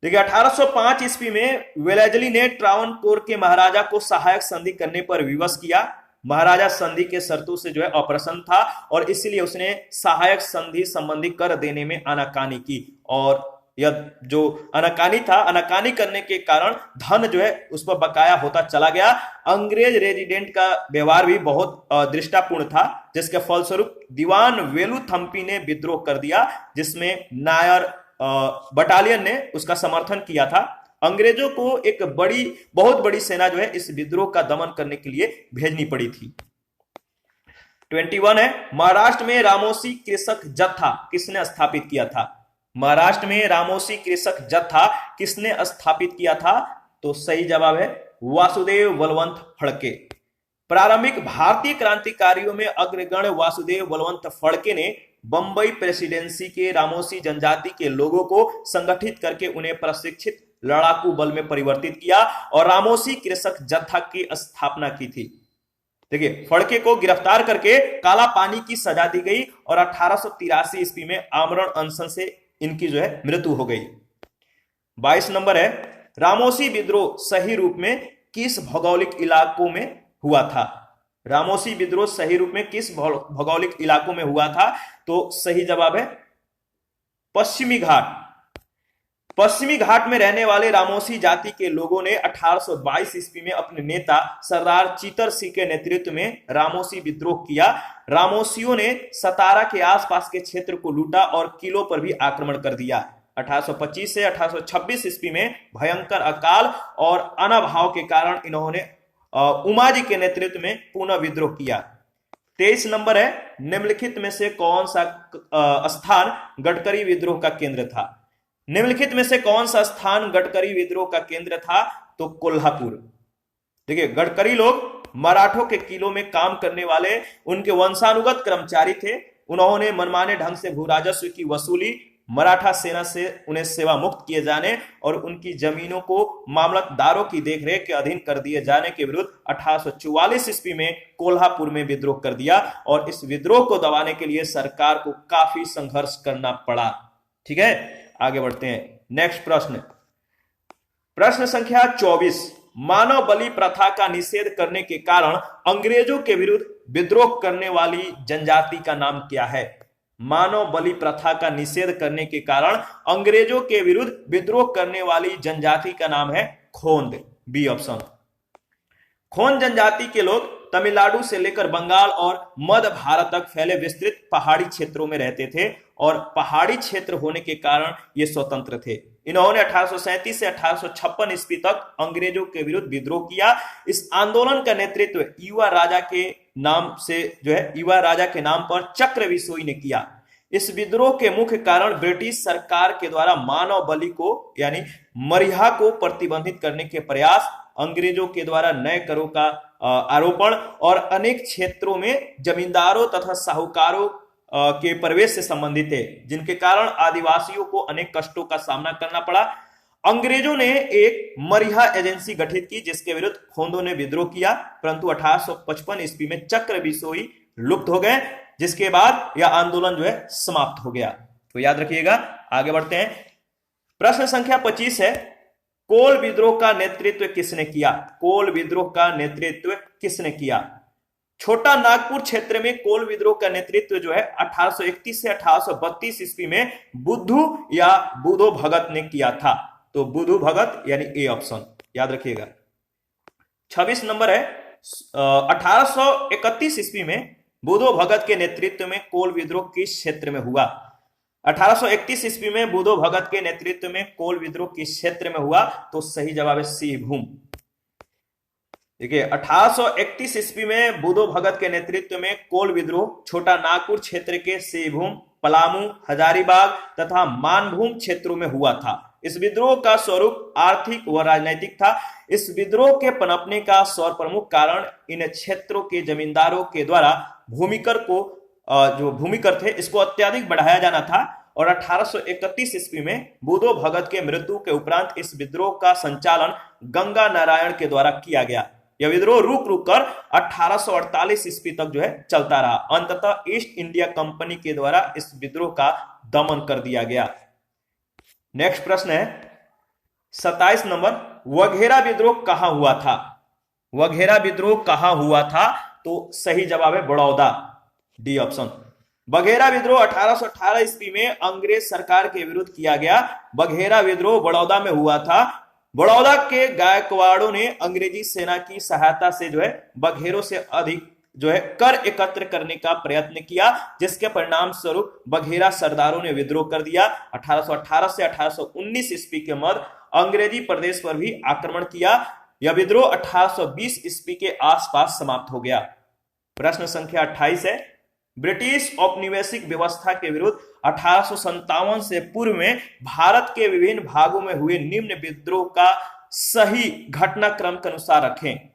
देखिए 1805 ईस्वी में वेलेजली ने ट्रावनकोर के महाराजा को सहायक संधि करने पर विवश किया। महाराजा संधि के शर्तों से जो है अप्रसन्न था और इसलिए उसने सहायक संधि संबंधी कर देने में आनाकानी की। और यह जो आनाकानी था, आनाकानी करने के कारण धन जो है उस पर बकाया होता चला गया। अंग्रेज रेजिडेंट का व्यवहार भी बहुत दृष्टापूर्ण था, जिसके फलस्वरूप दीवान वेलुथम्पी ने विद्रोह कर दिया, जिसमें नायर बटालियन ने उसका समर्थन किया था। अंग्रेजों को एक बहुत बड़ी सेना जो है इस विद्रोह का दमन करने के लिए भेजनी पड़ी थी। 21 है, महाराष्ट्र में रामोसी कृषक जत्था किसने स्थापित किया था? महाराष्ट्र में रामोसी कृषक जत्था किसने स्थापित किया था? तो सही जवाब है वासुदेव बलवंत फड़के। प्रारंभिक भारतीय क्रांतिकारियों में अग्रगण्य वासुदेव बलवंत फड़के ने बंबई प्रेसिडेंसी के रामोसी जनजाति के लोगों को संगठित करके उन्हें प्रशिक्षित लड़ाकू बल में परिवर्तित किया और रामोसी कृषक जत्था की स्थापना की थी। देखिए फड़के को गिरफ्तार करके काला पानी की सजा दी गई और 1883 ईस्वी में आमरण अनशन से इनकी जो है मृत्यु हो गई। 22 नंबर है, रामोसी विद्रोह सही रूप में किस भौगोलिक इलाकों में हुआ था? रामोसी विद्रोह सही रूप में किस भौगोलिक इलाकों में हुआ था? तो सही जवाब है पश्चिमी घाट। पश्चिमी घाट में रहने वाले रामोसी जाति के लोगों ने 1822 ईस्वी में अपने नेता सरदार चीतर सिंह के नेतृत्व में रामोसी विद्रोह किया। रामोसियों ने सतारा के आसपास के क्षेत्र को लूटा और किलों पर भी आक्रमण कर दिया। 1825 से 1826 ईस्वी में भयंकर अकाल और अनाभाव के कारण इन्होंने उमाजी के नेतृत्व में पुनः विद्रोह किया। 23 नंबर है, निम्नलिखित में से कौन सा स्थान गडकरी विद्रोह का केंद्र था? निम्नलिखित में से कौन सा स्थान गडकरी विद्रोह का केंद्र था? तो कोल्हापुर। देखिए गडकरी लोग मराठों के किलों में काम करने वाले उनके वंशानुगत कर्मचारी थे। उन्होंने मनमाने ढंग से भू राजस्व की वसूली, मराठा सेना से उन्हें सेवा मुक्त किए जाने और उनकी जमीनों को मामलतदारों की देखरेख के अधीन कर दिए जाने के विरुद्ध 1844 ईस्वी में कोल्हापुर में विद्रोह कर दिया और इस विद्रोह को दबाने के लिए सरकार को काफी संघर्ष करना पड़ा। ठीक है, आगे बढ़ते हैं। नेक्स्ट प्रश्न संख्या 24, मानव बलि प्रथा का निषेध करने के कारण अंग्रेजों के विरुद्ध विद्रोह करने वाली जनजाति का नाम क्या है? मानव बलि प्रथा का निषेध करने के कारण अंग्रेजों के विरुद्ध विद्रोह करने वाली जनजाति का नाम है खोंद। B option. खोंद जनजाति के लोग तमिलनाडु से लेकर बंगाल और मध्य भारत तक फैले विस्तृत पहाड़ी क्षेत्रों में रहते थे और पहाड़ी क्षेत्र होने के कारण ये स्वतंत्र थे। इन्होंने 1837 से 1856 ईस्वी तक अंग्रेजों के विरुद्ध विद्रोह किया। इस आंदोलन का नेतृत्व युवा राजा के नाम पर चक्र बिसोई ने किया। इस विद्रोह के मुख्य कारण ब्रिटिश सरकार के द्वारा मानव बलि को यानी मरीहा को प्रतिबंधित करने के प्रयास, अंग्रेजों के द्वारा नए करों का आरोपण और अनेक क्षेत्रों में जमींदारों तथा साहूकारों के प्रवेश से संबंधित है, जिनके कारण आदिवासियों को अनेक कष्टों का सामना करना पड़ा। अंग्रेजों ने एक मरीहा एजेंसी गठित की जिसके विरुद्ध खोंदों ने विद्रोह किया, परंतु 1855 ईस्वी में चक्र बिसोई लुप्त हो गए, जिसके बाद यह आंदोलन जो है समाप्त हो गया। तो याद रखिएगा। आगे बढ़ते हैं। प्रश्न संख्या 25 है, कोल विद्रोह का नेतृत्व किसने किया? कोल विद्रोह का नेतृत्व किसने किया? छोटा नागपुर क्षेत्र में कोल विद्रोह का नेतृत्व जो है 1831 से 1832 ईस्वी में बुद्धू या बुधो भगत ने किया था। तो बुधू भगत यानी ए ऑप्शन, याद रखिएगा। 26 नंबर है, 1831 ईस्वी में बुधो भगत के नेतृत्व में कोल विद्रोह किस क्षेत्र में हुआ? 1831 ईस्वी में बुधो भगत के नेतृत्व में कोल विद्रोह किस क्षेत्र में हुआ? तो सही जवाब है सिंहभूम। देखिए 1831 ईस्वी में बुधो भगत के नेतृत्व में कोल विद्रोह छोटा नागपुर क्षेत्र के सिंहभूम, पलामू, हजारीबाग तथा मानभूम क्षेत्रों में हुआ था। इस विद्रोह का स्वरूप आर्थिक व राजनैतिक था। इस विद्रोह के पनपने का सर्वप्रमुख कारण इन क्षेत्रों के जमींदारों के द्वारा भूमिकर को जो भूमिकर थे इसको अत्यधिक बढ़ाया जाना था और 1831 ईस्वी में बुधो भगत के मृत्यु के उपरांत इस विद्रोह का संचालन गंगा नारायण के द्वारा किया गया। यह विद्रोह रुक रुक कर 1848 ईस्वी तक जो है चलता रहा। अंततः ईस्ट इंडिया कंपनी के द्वारा इस विद्रोह का दमन कर दिया गया। नेक्स्ट प्रश्न है 27 नंबर, वघेरा विद्रोह कहां हुआ था? वघेरा विद्रोह कहां हुआ था? तो सही जवाब है बड़ौदा, डी ऑप्शन। बघेरा विद्रोह 1818 ईस्वी में अंग्रेज सरकार के विरुद्ध किया गया। बघेरा विद्रोह बड़ौदा में हुआ था। बड़ौदा के गायकवाड़ों ने अंग्रेजी सेना की सहायता से जो है बघेरों से अधिक जो है कर एकत्र करने का प्रयत्न किया, जिसके परिणाम स्वरूप बघेरा सरदारों ने विद्रोह कर दिया। 1818 से 1819 ईस्वी के मध्य अंग्रेजी प्रदेश पर भी आक्रमण किया। यह विद्रोह 1820 ईस्वी के आसपास समाप्त हो गया। प्रश्न संख्या 28 है, ब्रिटिश औपनिवेशिक व्यवस्था के विरुद्ध 1857 से पूर्व में भारत के विभिन्न भागों में हुए निम्न विद्रोह का सही घटनाक्रम के अनुसार रखें।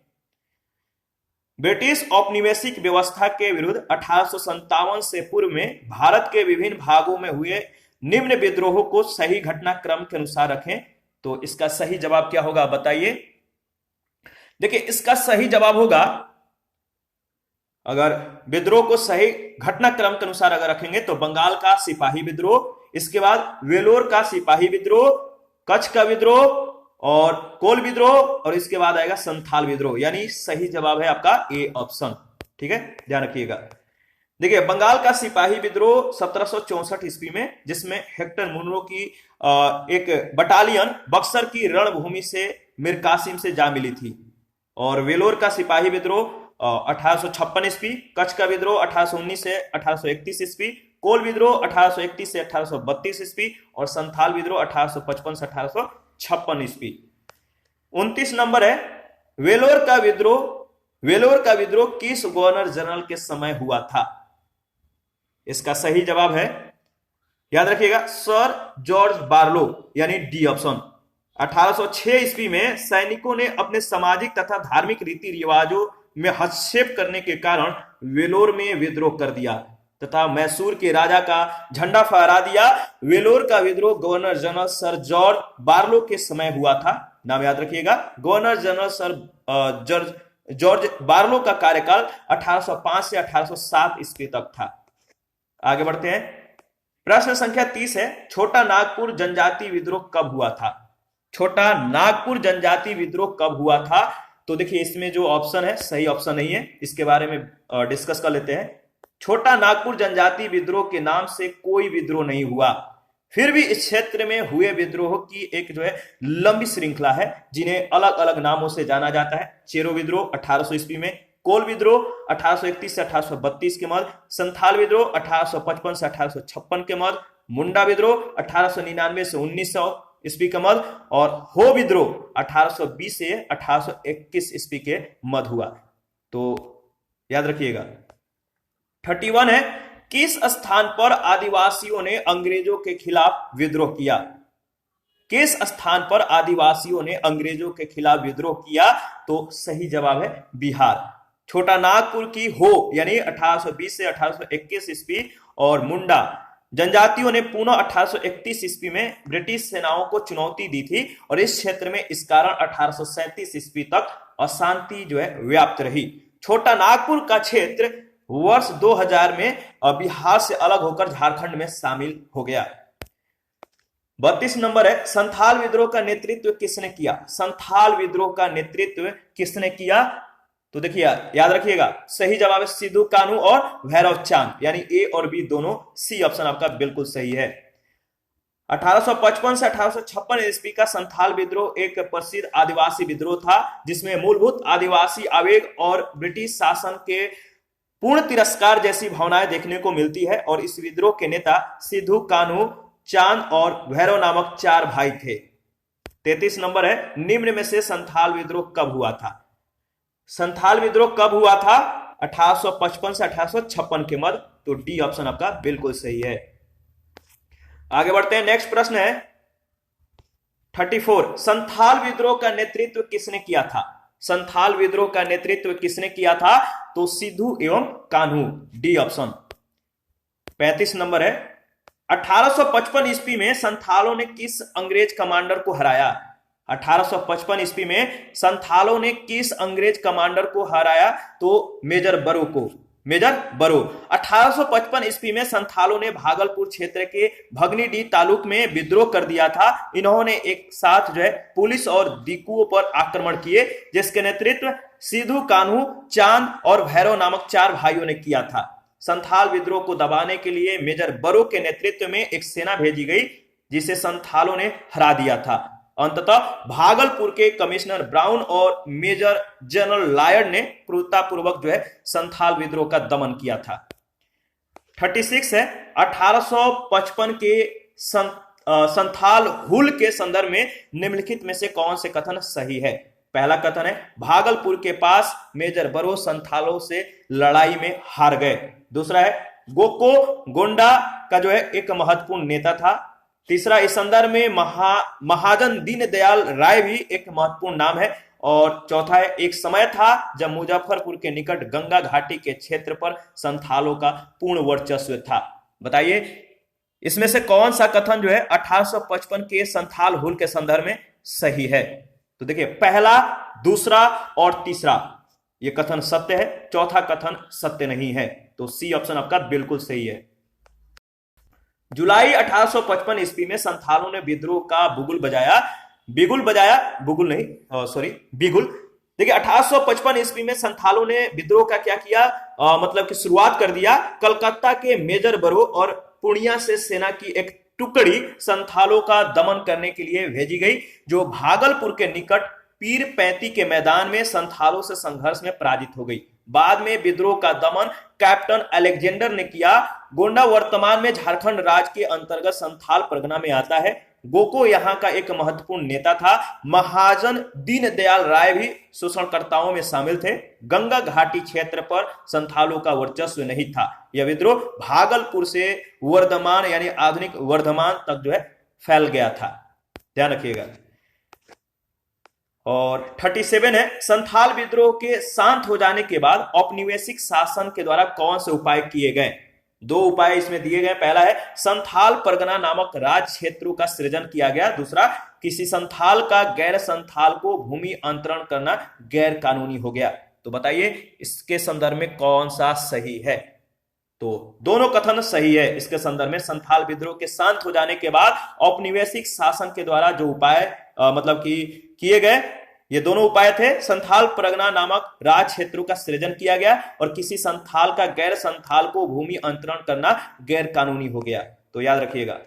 ब्रिटिश औपनिवेशिक व्यवस्था के विरुद्ध 1857 से पूर्व में भारत के विभिन्न भागों में हुए निम्न विद्रोहों को सही घटनाक्रम के अनुसार रखें। तो इसका सही जवाब क्या होगा बताइए। देखिए इसका सही जवाब होगा, अगर विद्रोह को सही घटनाक्रम के अनुसार अगर रखेंगे तो बंगाल का सिपाही विद्रोह, इसके बाद वेलोर का सिपाही विद्रोह, कच्छ का विद्रोह और कोल विद्रोह और इसके बाद आएगा संथाल विद्रोह। यानी सही जवाब है आपका ए ऑप्शन। ठीक है, ध्यान रखिएगा। देखिए बंगाल का सिपाही विद्रोह 1764 ईस्वी में, जिसमें हेक्टर मुनरो की एक बटालियन बक्सर की रणभूमि से मीर कासिम से जा मिली थी। और वेलोर का सिपाही विद्रोह 1856 ईस्वी, कच्छ का विद्रोह 1819 से 1831 ईस्वी, कोल विद्रोह 1831 से 1832 ईस्वी और संथाल विद्रोह 1855 से 1856 ईस्वी। 29 नंबर है, वेलोर का विद्रोह किस गवर्नर जनरल के समय हुआ था? इसका सही जवाब है, याद रखिएगा, सर जॉर्ज बार्लो, यानी डी ऑप्शन। 1806 ईस्वी में सैनिकों ने अपने सामाजिक तथा धार्मिक रीति रिवाजों में हस्तक्षेप करने के कारण वेलोर में विद्रोह कर दिया तथा मैसूर के राजा का झंडा फहरा दिया। वेलोर का विद्रोह governor general sir George Barlow के समय हुआ था। नाम याद रखिएगा, governor general sir George Barlow का कार्यकाल 1805 से 1807 ईस्वी तक था। आगे बढ़ते हैं। प्रश्न संख्या 30 है, छोटा नागपुर जनजाति विद्रोह कब हुआ था? छोटा नागपुर जनजाति विद्रोह कब हुआ था? तो देखिए इसमें जो ऑप्शन है सही ऑप्शन नहीं है, इसके बारे में डिस्कस कर लेते हैं। छोटा नागपुर जनजाति विद्रोह के नाम से कोई विद्रोह नहीं हुआ, फिर भी इस क्षेत्र में हुए विद्रोह की एक जो है लंबी श्रृंखला है, जिन्हें अलग अलग नामों से जाना जाता है। चेरो विद्रोह 1800 ईस्वी में, कोल विद्रोह 1831 से 1832 के मध्य, संथाल विद्रोह 1855 से 1856 के मध्य, मुंडा विद्रोह 1899 से 1900 ईस्वी के मध्य और हो विद्रोह 1820 से 1821 ईस्वी के मध्य हुआ। तो याद रखिएगा। 31 है, किस स्थान पर आदिवासियों ने अंग्रेजों के खिलाफ विद्रोह किया? किस स्थान पर आदिवासियों ने अंग्रेजों के खिलाफ विद्रोह किया? तो सही जवाब है बिहार। छोटा नागपुर की हो यानी 1820 से 1821 ईस्वी और मुंडा जनजातियों ने पुनः 1831 ईस्वी में ब्रिटिश सेनाओं को चुनौती दी थी और इस क्षेत्र में इस कारण 1837 ईस्वी तक अशांति जो है व्याप्त रही। छोटा नागपुर का क्षेत्र वर्ष 2000 में बिहार से अलग होकर झारखंड में शामिल हो गया। 32 नंबर है, संथाल विद्रोह का नेतृत्व किसने किया? संथाल विद्रोह का नेतृत्व किसने किया? तो देखिए याद रखिएगा, सही जवाब है सिद्धू कानू और भैरव चांद, यानी ए और बी दोनों, सी ऑप्शन आपका बिल्कुल सही है। 1855 से 1856 ईस्वी का संथाल विद्रोह एक प्रसिद्ध आदिवासी विद्रोह था, जिसमें मूलभूत आदिवासी आवेग और ब्रिटिश शासन के पूर्ण तिरस्कार जैसी भावनाएं देखने को मिलती है और इस विद्रोह के नेता सिद्धू कान्हू चांद और भैरव नामक 4 भाई थे। 33 नंबर है, निम्न में से संथाल विद्रोह कब हुआ था? संथाल विद्रोह कब हुआ था? 1855 से 1856 के मध्य। तो डी ऑप्शन आपका बिल्कुल सही है। आगे बढ़ते हैं, नेक्स्ट प्रश्न है 34। संथाल विद्रोह का नेतृत्व किसने किया था? संथाल विद्रोह का नेतृत्व किसने किया था? तो सिद्धू एवं कान्हू, डी ऑप्शन। 35 नंबर है, 1855 ईस्वी में संथालों ने किस अंग्रेज कमांडर को हराया? 1855 ईस्वी में संथालों ने किस अंग्रेज कमांडर को हराया? तो मेजर बरो को, मेजर बरो। 1855 ईस्वी में संथालों ने भागलपुर क्षेत्र के भगनीडीह तालुक में विद्रोह कर दिया था। इन्होंने एक साथ जो है पुलिस और दिकुओं पर आक्रमण किए, जिसके नेतृत्व सिद्धू कान्हू चांद और भैरव नामक 4 भाइयों ने किया था। संथाल विद्रोह को दबाने के लिए मेजर बरो के नेतृत्व में एक सेना भेजी गई, जिसे संथालों ने हरा दिया था। अंततः भागलपुर के कमिश्नर ब्राउन और मेजर जनरल लायड ने क्रूरतापूर्वक जो है संथाल विद्रोह का दमन किया था। 36 है, 1855 के संथाल हुल के संदर्भ में निम्नलिखित में से कौन से कथन सही है? पहला कथन है, भागलपुर के पास मेजर बरो संथालों से लड़ाई में हार गए। दूसरा है, गोको गोंडा का जो है एक महत्वपूर्ण नेता था। तीसरा, इस संदर्भ में महाजन दीनदयाल राय भी एक महत्वपूर्ण नाम है। और चौथा है, एक समय था जब मुजफ्फरपुर के निकट गंगा घाटी के क्षेत्र पर संथालों का पूर्ण वर्चस्व था। बताइए इसमें से कौन सा कथन जो है 1855 के संथाल हुल के संदर्भ में सही है? तो देखिए, पहला, दूसरा और तीसरा ये कथन सत्य है, चौथा कथन सत्य नहीं है। तो सी ऑप्शन आपका बिल्कुल सही है। जुलाई 1855 ईस्वी में संथालों ने विद्रोह का बिगुल बजाया। देखिए, 1855 ईस्वी में संथालों ने विद्रोह का क्या किया, मतलब कि शुरुआत कर दिया। कलकत्ता के मेजर बरो और पूर्णिया से सेना की एक टुकड़ी संथालों का दमन करने के लिए भेजी गई, जो भागलपुर के निकट पीर पैंती के मैदान में संथालों से संघर्ष में पराजित हो गई। बाद में विद्रोह का दमन कैप्टन अलेक्जेंडर ने किया। गोंडा वर्तमान में झारखंड राज्य के अंतर्गत संथाल परगना में आता है। गोको यहाँ का एक महत्वपूर्ण नेता था। महाजन दीनदयाल राय भी शोषणकर्ताओं में शामिल थे। गंगा घाटी क्षेत्र पर संथालों का वर्चस्व नहीं था। यह विद्रोह भागलपुर से वर्धमान यानी आधुनिक वर्धमान तक जो है फैल गया था, ध्यान रखिएगा। और 37 है, संथाल विद्रोह के शांत हो जाने के बाद औपनिवेशिक शासन के द्वारा कौन से उपाय किए गए? 2 उपाय इसमें दिए गए। पहला है, संथाल परगना नामक राज्य क्षेत्रों का सृजन किया गया। दूसरा, किसी संथाल का गैर संथाल को भूमि अंतरण करना गैर कानूनी हो गया। तो बताइए इसके संदर्भ में कौन सा सही है? तो दोनों कथन सही है। इसके संदर्भ में संथाल विद्रोह के शांत हो जाने के बाद औपनिवेशिक शासन के द्वारा जो उपाय मतलब कि किए गए, ये दोनों उपाय थे। संथाल परगना नामक राज्य क्षेत्रों का सृजन किया गया और किसी संथाल का गैर संथाल को भूमि अंतरण करना गैर कानूनी हो गया। तो याद रखिएगा,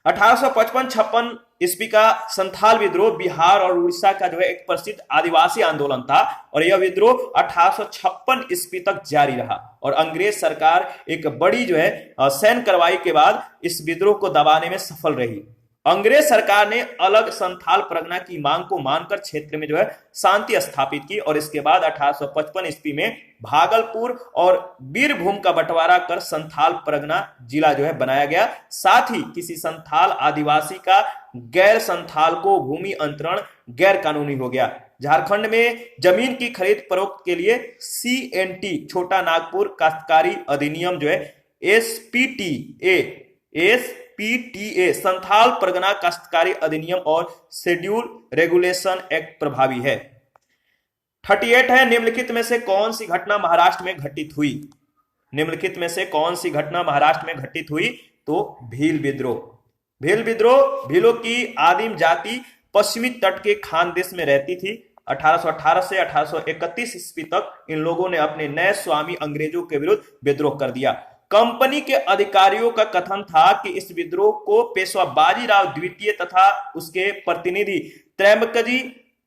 1855-56 ईस्वी का संथाल विद्रोह बिहार और उड़ीसा का जो है एक प्रसिद्ध आदिवासी आंदोलन था और यह विद्रोह 1856 ईस्वी तक जारी रहा और अंग्रेज सरकार एक बड़ी जो है सैन्य कार्रवाई के बाद इस विद्रोह को दबाने में सफल रही। अंग्रेज सरकार ने अलग संथाल परगना की मांग को मानकर क्षेत्र में जो है शांति स्थापित की और इसके बाद 1855 ईस्वी में भागलपुर और बीरभूम का बंटवारा कर संथाल परगना जिला जो है बनाया गया। साथ ही किसी संथाल आदिवासी का गैर संथाल को भूमि अंतरण गैर कानूनी हो गया। झारखंड में जमीन की खरीद फरोख्त के लिए CNT छोटा नागपुर काश्तकारी अधिनियम जो है SPTA संथाल परगना काश्तकारी अधिनियम और शेड्यूल रेगुलेशन एक्ट प्रभावी है। 38 है, निम्नलिखित में से कौन सी घटना महाराष्ट्र में घटित हुई? निम्नलिखित में से कौन सी घटना महाराष्ट्र में घटित हुई? तो भील विद्रोह। भीलों की आदिम जाति पश्चिमी तट के खानदेश में रहती थी। 1818 से 1831 ईस्वी तक इन लोगों ने अपने नए स्वामी अंग्रेजों के विरुद्ध विद्रोह कर दिया। कंपनी के अधिकारियों का कथन था कि इस विद्रोह को पेशवा बाजीराव द्वितीय तथा उसके प्रतिनिधि त्रैंबकजी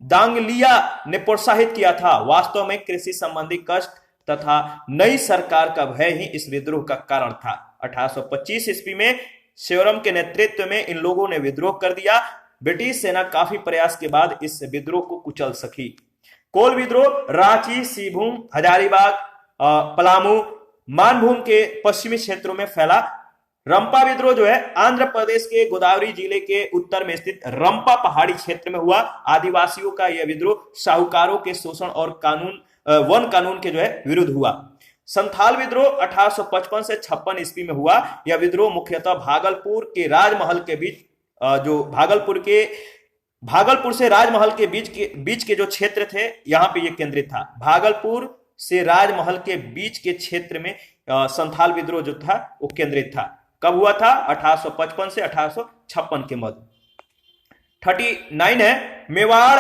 दांगलिया ने प्रोत्साहित किया था। वास्तव में कृषि संबंधी कष्ट तथा नई सरकार का भय ही इस विद्रोह का कारण था। 1825 ईस्वी में सेवरम के नेतृत्व में इन लोगों ने विद्रोह कर दिया। ब्रिटिश सेना काफी प्रयास के बाद इस विद्रोह को कुचल सकी। कोल विद्रोह रांची, सिंहभूम, हजारीबाग, पलामू, मानभूम के पश्चिमी क्षेत्रों में फैला। रंपा विद्रोह जो है आंध्र प्रदेश के गोदावरी जिले के उत्तर में स्थित रंपा पहाड़ी क्षेत्र में हुआ। आदिवासियों का यह विद्रोह साहूकारों के शोषण और वन कानून के जो है विरुद्ध हुआ। संथाल विद्रोह 1855 से 56 ईस्वी में हुआ। यह विद्रोह मुख्यतः भागलपुर के राजमहल के बीच जो भागलपुर से राजमहल के बीच के जो क्षेत्र थे यहां पे ये केंद्रित था। भागलपुर से राजमहल के बीच के क्षेत्र में संथाल विद्रोह जो था वो केंद्रित था। कब हुआ था? 1855 से 1856 के मध्य। 39 है मेवाड़,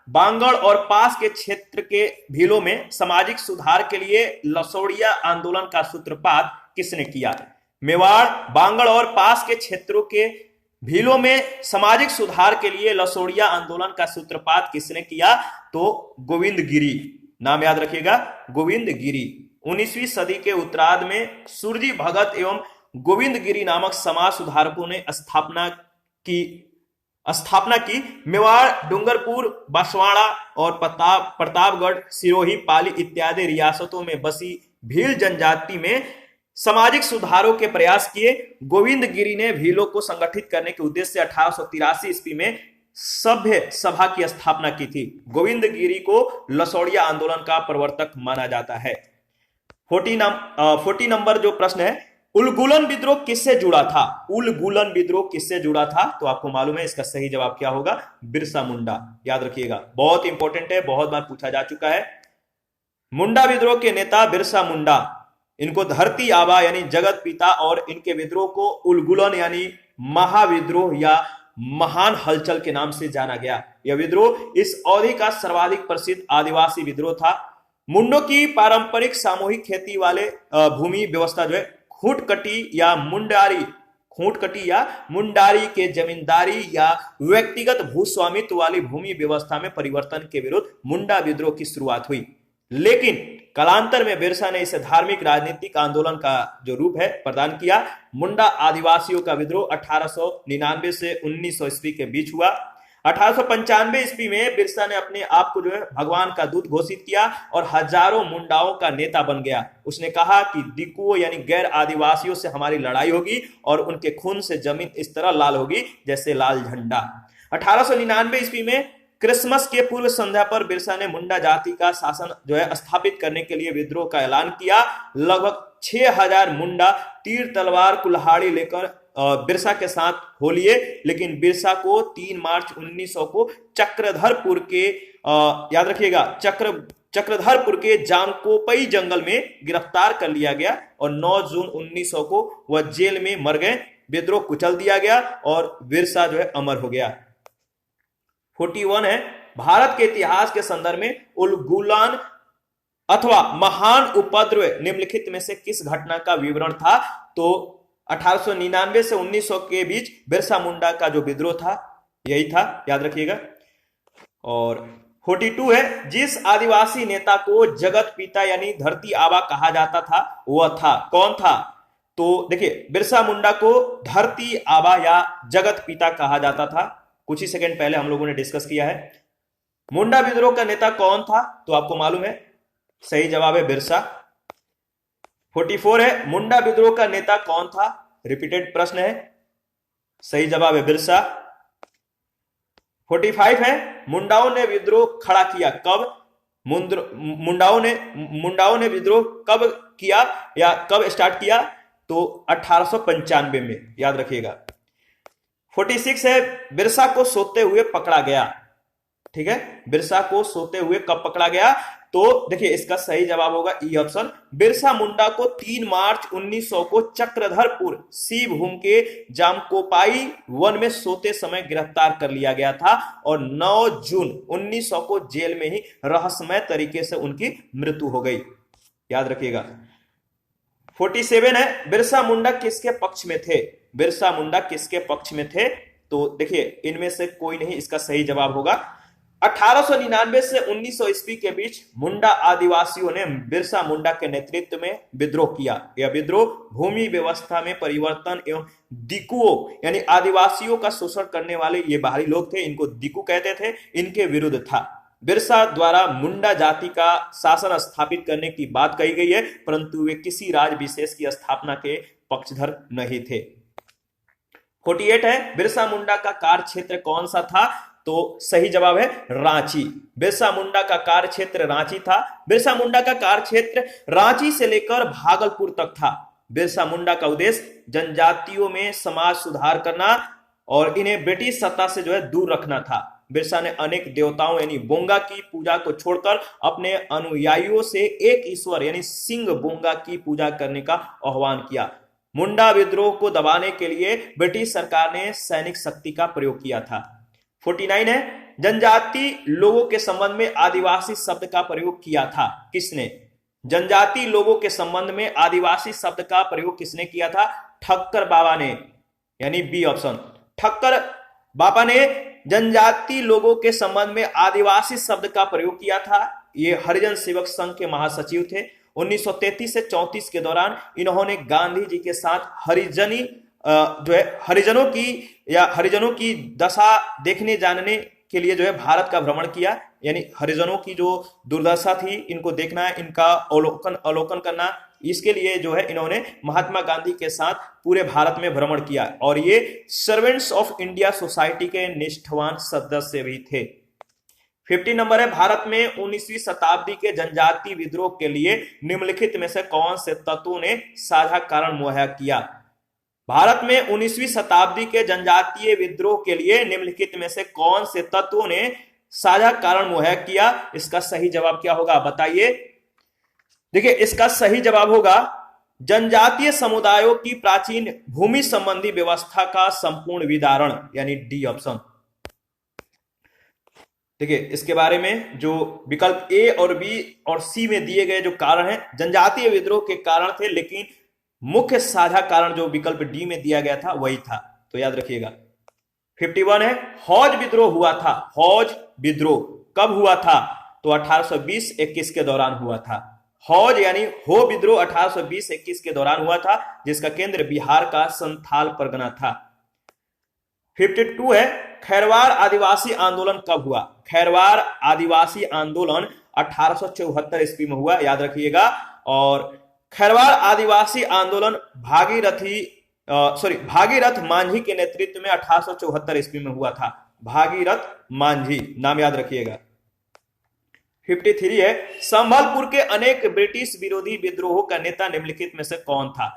बांगड़ और पास के क्षेत्र के भीलों में सामाजिक सुधार के लिए लसोड़िया आंदोलन का सूत्रपात किसने किया? मेवाड़, बांगड़ और पास के क्षेत्रों के भीलों में सामाजिक सुधार के लिए लसोड़िया आंदोलन का सूत्रपात किसने किया? तो गोविंद गिरी। नाम याद रखिएगा, गोविंद गिरी। 19वीं सदी के उत्तरार्ध में सुरजी भगत एवं गोविंद गिरी नामक समाज सुधारकों ने स्थापना की। मेवाड़, डूंगरपुर, बांसवाड़ा और प्रतापगढ़, सिरोही, पाली इत्यादि रियासतों में बसी भील जनजाति में सामाजिक सुधारों के प्रयास किए। गोविंद गिरी ने भीलों को संगठित करने के उद्देश्य से 1883 ईस्वी में सभ्य सभा की स्थापना की थी। गोविंद गिरी को लसोड़िया आंदोलन का प्रवर्तक माना जाता है। 40 नंबर जो प्रश्न है, उलगुलन विद्रोह किससे जुड़ा था? उलगुलन विद्रोह किससे जुड़ा था? तो आपको मालूम है इसका सही जवाब क्या होगा? बिरसा मुंडा। याद रखिएगा, बहुत इंपॉर्टेंट है, बहुत बार पूछा जा चुका है। मुंडा विद्रोह के नेता बिरसा मुंडा, इनको धरती आबा यानी जगत पिता और इनके विद्रोह को उलगुलन यानी महाविद्रोह या महान हलचल के नाम से जाना गया। यह विद्रोह इस अवधि का सर्वाधिक प्रसिद्ध आदिवासी विद्रोह था। मुंडों की पारंपरिक सामूहिक खेती वाले भूमि व्यवस्था जो है खूंटकटी या मुंडारी के जमींदारी या व्यक्तिगत भूस्वामित्व वाली भूमि व्यवस्था में परिवर्तन के विरुद्ध मुंडा विद्रोह की शुरुआत हुई। लेकिन कालांतर में बिरसा ने इसे धार्मिक राजनीतिक आंदोलन का जो रूप है प्रदान किया। मुंडा आदिवासियों का विद्रोह 1899 से 1900 ईस्वी के बीच हुआ। 1895 ईस्वी में बिरसा ने अपने आप को जो है भगवान का दूत घोषित किया और हजारों मुंडाओं का नेता बन गया। उसने कहा कि दिकुओं यानी गैर आदिवासियों से हमारी लड़ाई होगी और उनके खून से जमीन इस तरह लाल होगी जैसे लाल झंडा। 1899 ईस्वी में क्रिसमस के पूर्व संध्या पर बिरसा ने मुंडा जाति का शासन जो है स्थापित करने के लिए विद्रोह का ऐलान किया। लगभग 6000 मुंडा तीर तलवार कुल्हाड़ी लेकर बिरसा के साथ हो लिए, लेकिन बिरसा को 3 मार्च 1900 को चक्रधरपुर के याद रखिएगा चक्रधरपुर के जानकोपई जंगल में गिरफ्तार कर लिया गया और 9 जून 1900 को वह जेल में मर गए। विद्रोह कुचल दिया गया और बिरसा जो है अमर हो गया। 41 है भारत के इतिहास के संदर्भ में उलगुलान अथवा महान उपद्रव निम्नलिखित में से किस घटना का विवरण था? तो 1899 से 1900 के बीच बिरसा मुंडा का जो विद्रोह था यही था, याद रखिएगा। और 42 है जिस आदिवासी नेता को जगत पिता यानी धरती आबा कहा जाता था वह था, कौन था? तो देखिए बिरसा मुंडा को धरती आबा या जगत पिता कहा जाता था। कुछ ही सेकंड पहले हम लोगों ने डिस्कस किया है। मुंडा विद्रोह का नेता कौन था? तो आपको मालूम है, सही जवाब है बिरसा। 44 है मुंडा विद्रोह का नेता कौन था? रिपीटेड प्रश्न है, सही जवाब है बिरसा। 45 है मुंडाओं ने विद्रोह खड़ा किया कब? मुंडाओं ने विद्रोह कब किया या कब स्टार्ट किया? तो 1895 में, याद रखिएगा। 46 है बिरसा को सोते हुए पकड़ा गया। ठीक है, बिरसा को सोते हुए कब पकड़ा गया? तो देखिए इसका सही जवाब होगा ई ऑप्शन। बिरसा मुंडा को 3 मार्च 1900 को चक्रधरपुर सिंहभूम के जामकोपाई वन में सोते समय गिरफ्तार कर लिया गया था और 9 जून 1900 को जेल में ही रहस्यमय तरीके से उनकी मृत्यु हो गई, याद रखिएगा। 47 है बिरसा मुंडा किसके पक्ष में थे? बिरसा मुंडा किसके पक्ष में थे? तो देखिए इनमें से कोई नहीं, इसका सही जवाब होगा 1899 से 1900 ईस्वी के बीच मुंडा आदिवासियों ने बिरसा मुंडा के नेतृत्व में विद्रोह किया। यह विद्रोह भूमि व्यवस्था में परिवर्तन एवं दिकुओं यानी आदिवासियों का शोषण करने वाले ये बाहरी लोग थे, इनको दिकु कहते थे, इनके विरुद्ध था। बिरसा द्वारा मुंडा जाति का शासन स्थापित करने की बात कही गई है, परंतु वे किसी राज्य विशेष की स्थापना के पक्षधर नहीं थे। 48 है, बिरसा मुंडा का कार्य क्षेत्र कौन सा था? तो सही जवाब है रांची। बिरसा मुंडा का कार्य क्षेत्र रांची था। बिरसा मुंडा का कार्य क्षेत्र रांची से लेकर भागलपुर तक था। बिरसा मुंडा का उद्देश्य जनजातियों में समाज सुधार करना और इन्हें ब्रिटिश सत्ता से दूर रखना था। बिरसा ने अनेक देवताओं यानी बोंगा की पूजा को छोड़कर अपने अनुयायियों से एक ईश्वर यानी सिंह बोंगा की पूजा करने का आह्वान किया। मुंडा विद्रोह को दबाने के लिए ब्रिटिश सरकार ने सैनिक शक्ति का प्रयोग किया था। 49 है, जनजाति लोगों के संबंध में आदिवासी शब्द का प्रयोग किया था। किसने? जनजाति लोगों के संबंध में आदिवासी शब्द का प्रयोग किसने किया था? ठक्कर बाबा ने, यानी बी ऑप्शन। ठक्कर बाबा ने जनजाति लोगों के संबंध में आदिवासी शब्द का प्रयोग किया था। ये हरिजन सेवक संघ के महासचिव थे। 1933 से 34 के दौरान इन्होंने गांधी जी के साथ हरिजनों की दशा देखने जानने के लिए भारत का भ्रमण किया। यानी हरिजनों की जो दुर्दशा थी इनको देखना, इनका अवलोकन करना, इसके लिए इन्होंने महात्मा गांधी के साथ पूरे भारत में भ्रमण किया और ये सर्वेंट्स ऑफ इंडिया सोसाइटी के निष्ठावान सदस्य भी थे। 50 नंबर है, भारत में 19वीं शताब्दी के जनजाति विद्रोह के लिए निम्नलिखित में से कौन से तत्वों ने साझा कारण मुहैया किया? भारत में 19वीं शताब्दी के जनजातीय विद्रोह के लिए निम्नलिखित में से कौन से तत्वों ने साझा कारण मुहैया किया? इसका सही जवाब क्या होगा बताइए। देखिए, इसका सही जवाब होगा जनजातीय समुदायों की प्राचीन भूमि संबंधी व्यवस्था का संपूर्ण विदारण, यानी डी ऑप्शन। देखिए, इसके बारे में जो विकल्प ए और बी और सी में दिए गए जो कारण हैं जनजातीय विद्रोह के कारण थे, लेकिन मुख्य साझा कारण जो विकल्प डी में दिया गया था वही था, तो याद रखिएगा। 51 है, हौज विद्रोह हुआ था। हौज विद्रोह कब हुआ था? तो 1820-21 के दौरान हुआ था। हौज यानी हो विद्रोह 1820-21 के दौरान हुआ था, जिसका केंद्र बिहार का संथाल परगना था। 52 है, खैरवाड़ आदिवासी आंदोलन कब हुआ? खैरवाड़ आदिवासी आंदोलन 1874 ईस्वी में हुआ, याद रखिएगा। और खैरवाड़ आदिवासी आंदोलन भागीरथ मांझी के नेतृत्व में 1874 ईस्वी में हुआ था। भागीरथ मांझी नाम याद रखिएगा। 53 है, संभलपुर के अनेक ब्रिटिश विरोधी विद्रोहों का नेता निम्नलिखित में से कौन था?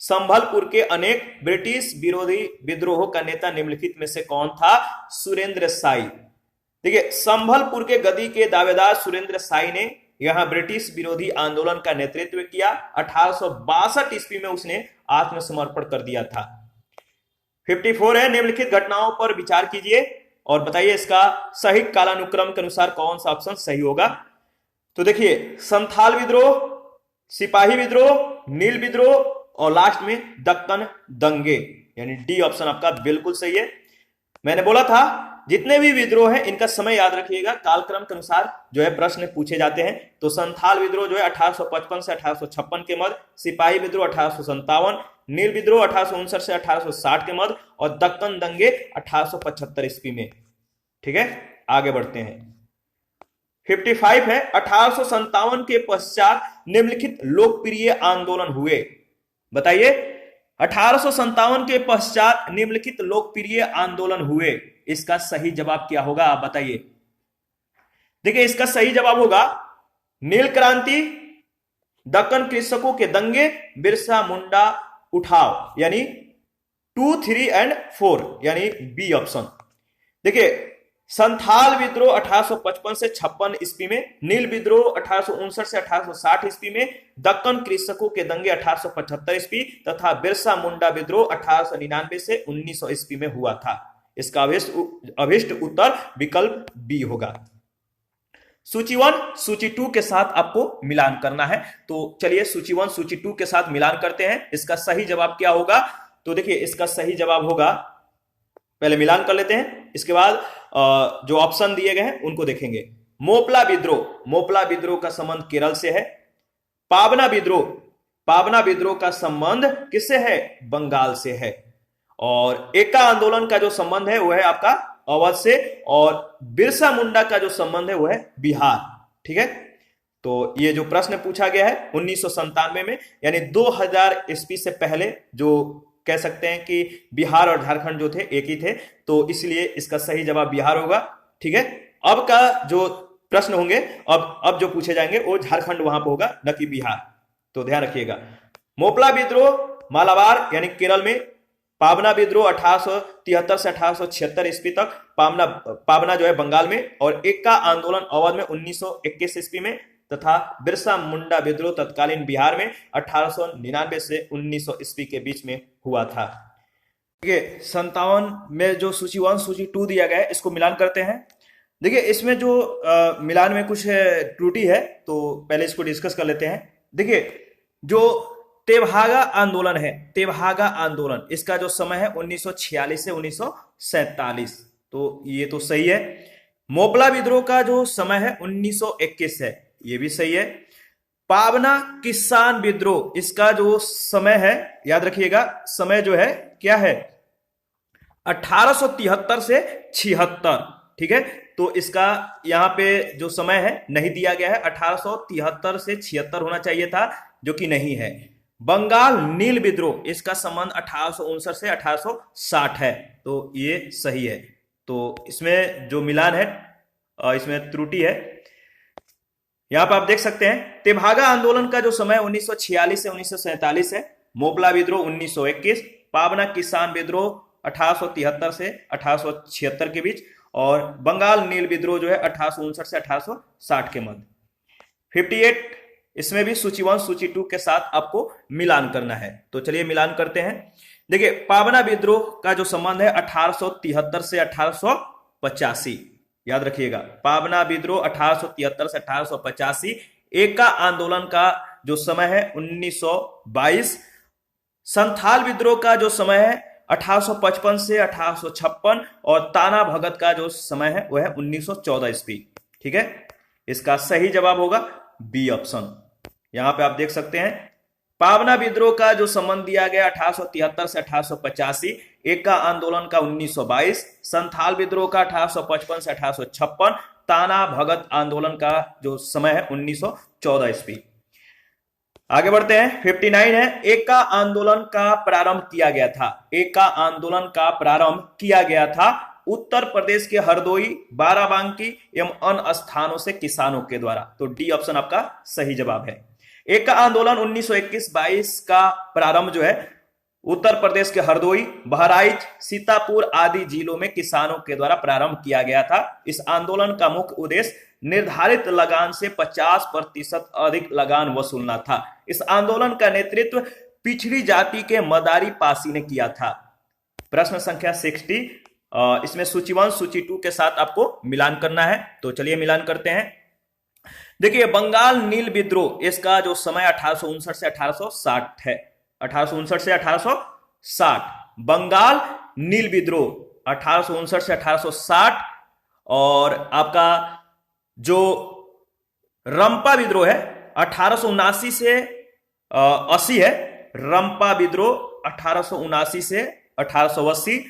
संभलपुर के अनेक ब्रिटिश विरोधी विद्रोहों का नेता निम्नलिखित में से कौन था? सुरेंद्र साई। देखिए, संभलपुर के गद्दी के दावेदार सुरेंद्र साई ने यहां ब्रिटिश विरोधी आंदोलन का नेतृत्व किया। 1862 ईस्वी में उसने आत्मसमर्पण कर दिया था। 54 है, निम्नलिखित घटनाओं पर विचार कीजिए और बताइए इसका सही कालानुक्रम के अनुसार कौन सा ऑप्शन सही होगा। तो देखिए, संथाल विद्रोह, सिपाही विद्रोह, नील विद्रोह और लास्ट में दक्कन दंगे, यानी डी ऑप्शन आपका बिल्कुल सही है। मैंने बोला था जितने भी विद्रोह हैं इनका समय याद रखिएगा, कालक्रम के अनुसार प्रश्न पूछे जाते हैं। तो संथाल विद्रोह 1855 से 1856 के मध्य, सिपाही विद्रोह 1857, नील विद्रोह 1859 से 1860 के मध्य और दक्कन दंगे 1875 ईस्वी में। ठीक है, आगे बढ़ते हैं। 55 है, 1857 के पश्चात निम्नलिखित लोकप्रिय आंदोलन हुए। बताइए, 1857 के पश्चात निम्नलिखित लोकप्रिय आंदोलन हुए, इसका सही जवाब क्या होगा आप बताइए। देखिए, इसका सही जवाब होगा नील क्रांति, दक्कन कृषकों के दंगे, बिरसा मुंडा उठाव, यानी 2, 3 और 4, यानी बी ऑप्शन। देखिए, संथाल विद्रोह 1855 से 56 ईस्वी में, नील विद्रोह 1859 से 1860 ईस्वी में, दक्कन कृषकों के दंगे 1875 ईस्वी तथा बिरसा मुंडा विद्रोह 1899 से 1900 ईस्वी में हुआ था। इसका अभिष्ट उत्तर विकल्प बी होगा। सूची 1 सूची 2 के साथ आपको मिलान करना है, तो चलिए सूची 1 सूची 2 के साथ मिलान करते हैं। इसका सही जवाब क्या होगा? तो देखिए, इसका सही जवाब होगा, पहले मिलान कर लेते हैं। इसके बाद जो ऑप्शन दिए गए हैं उनको देखेंगे। मोपला विद्रोह का संबंध केरल से है। पावना विद्रोह का संबंध किससे है? बंगाल से है। और एका आंदोलन का जो संबंध है वो है आपका अवध से, और बिरसा मुंडा का जो संबंध है वो है बिहार। ठीक है, तो ये जो प्रश्न पूछा गया है 1997 में, यानी 2000 ईस्वी से पहले, जो कह सकते हैं कि बिहार और झारखंड जो थे एक ही थे, तो इसलिए इसका सही जवाब बिहार होगा। ठीक है, अब का जो प्रश्न होंगे, अब जो पूछे जाएंगे वो झारखंड वहां पर होगा, न कि बिहार, तो ध्यान रखिएगा। मोपला विद्रोह मालाबार यानी केरल में, पावना विद्रोह 1873 से 1876 ईस्वी तक, पावना जो है बंगाल में, और एका आंदोलन अवध में 1921 ईस्वी में, तथा बिरसा मुंडा विद्रोह तत्कालीन बिहार में 1899 से 1900 ईस्वी के बीच में हुआ था। देखिए 57 में जो सूची 1 सूची 2 दिया गया है, इसको मिलान करते हैं। देखिए इसमें जो मिलान में कुछ त्रुटि है, तो पहले इसको डिस्कस कर लेते हैं। देखिए जो तेभागा आंदोलन है, तेभागा आंदोलन, इसका जो समय है 1946 से 1947, तो ये तो सही है। मोपला विद्रोह का जो समय है 1921 है, ये भी सही है। पावना किसान विद्रोह, इसका जो समय है, याद रखिएगा समय जो है क्या है, 1873 से 76। ठीक है, तो इसका यहाँ पे जो समय है नहीं दिया गया है, 1873 से 76 होना चाहिए था, जो कि नहीं है। बंगाल नील विद्रोह, इसका संबंध 1859 से 1860 है, तो ये सही है। तो इसमें जो मिलान है, इसमें त्रुटि है। यहां पर आप देख सकते हैं तेभागा आंदोलन का जो समय 1946 से 1947 है, मोपला विद्रोह 1921, पावना किसान विद्रोह 1873 से 1876 के बीच, और बंगाल नील विद्रोह जो है 1859 से 1860 के मध्य। 58 इसमें भी सूची 1 सूची 2 के साथ आपको मिलान करना है, तो चलिए मिलान करते हैं। देखिए पावना विद्रोह का जो संबंध है 1873 से 1885, याद रखिएगा, पावना विद्रोह 1873 से 1885। एका आंदोलन का जो समय है 1922। संथाल विद्रोह का जो समय है 1855 से 1856, और ताना भगत का जो समय है वह है 1914 ईस्वी। ठीक है, इसका सही जवाब होगा बी ऑप्शन। यहां पे आप देख सकते हैं पावना विद्रोह का जो संबंध दिया गया 1873 से 1885, एका आंदोलन का 1922, संथाल विद्रोह का 1855 से 1856, ताना भगत आंदोलन का जो समय है 1914 ईस्वी। आगे बढ़ते हैं। 59 है, एका आंदोलन का प्रारंभ किया गया था, एका आंदोलन का प्रारंभ किया गया था उत्तर प्रदेश के हरदोई, बाराबांकी एवं अन्य स्थानों से किसानों के द्वारा, तो डी ऑप्शन आपका सही जवाब है। एका आंदोलन 1921-22 का प्रारंभ जो है उत्तर प्रदेश के हरदोई, बहराइच, सीतापुर आदि जिलों में किसानों के द्वारा प्रारंभ किया गया था। इस आंदोलन का मुख्य उद्देश्य निर्धारित लगान से 50% अधिक लगान वसूलना था। इस आंदोलन का नेतृत्व पिछड़ी जाति के मदारी पासी ने किया था। प्रश्न संख्या 60, इसमें सूची 1 सूची 2 के साथ आपको मिलान करना है, तो चलिए मिलान करते हैं। देखिए बंगाल नील विद्रोह, इसका जो समय 1859 से 1860 है, 1859 से 1860। बंगाल नील विद्रोह 1859 से 1860, और आपका जो रंपा विद्रोह है 1879 से 80 है, रंपा विद्रोह 1879 से 1880।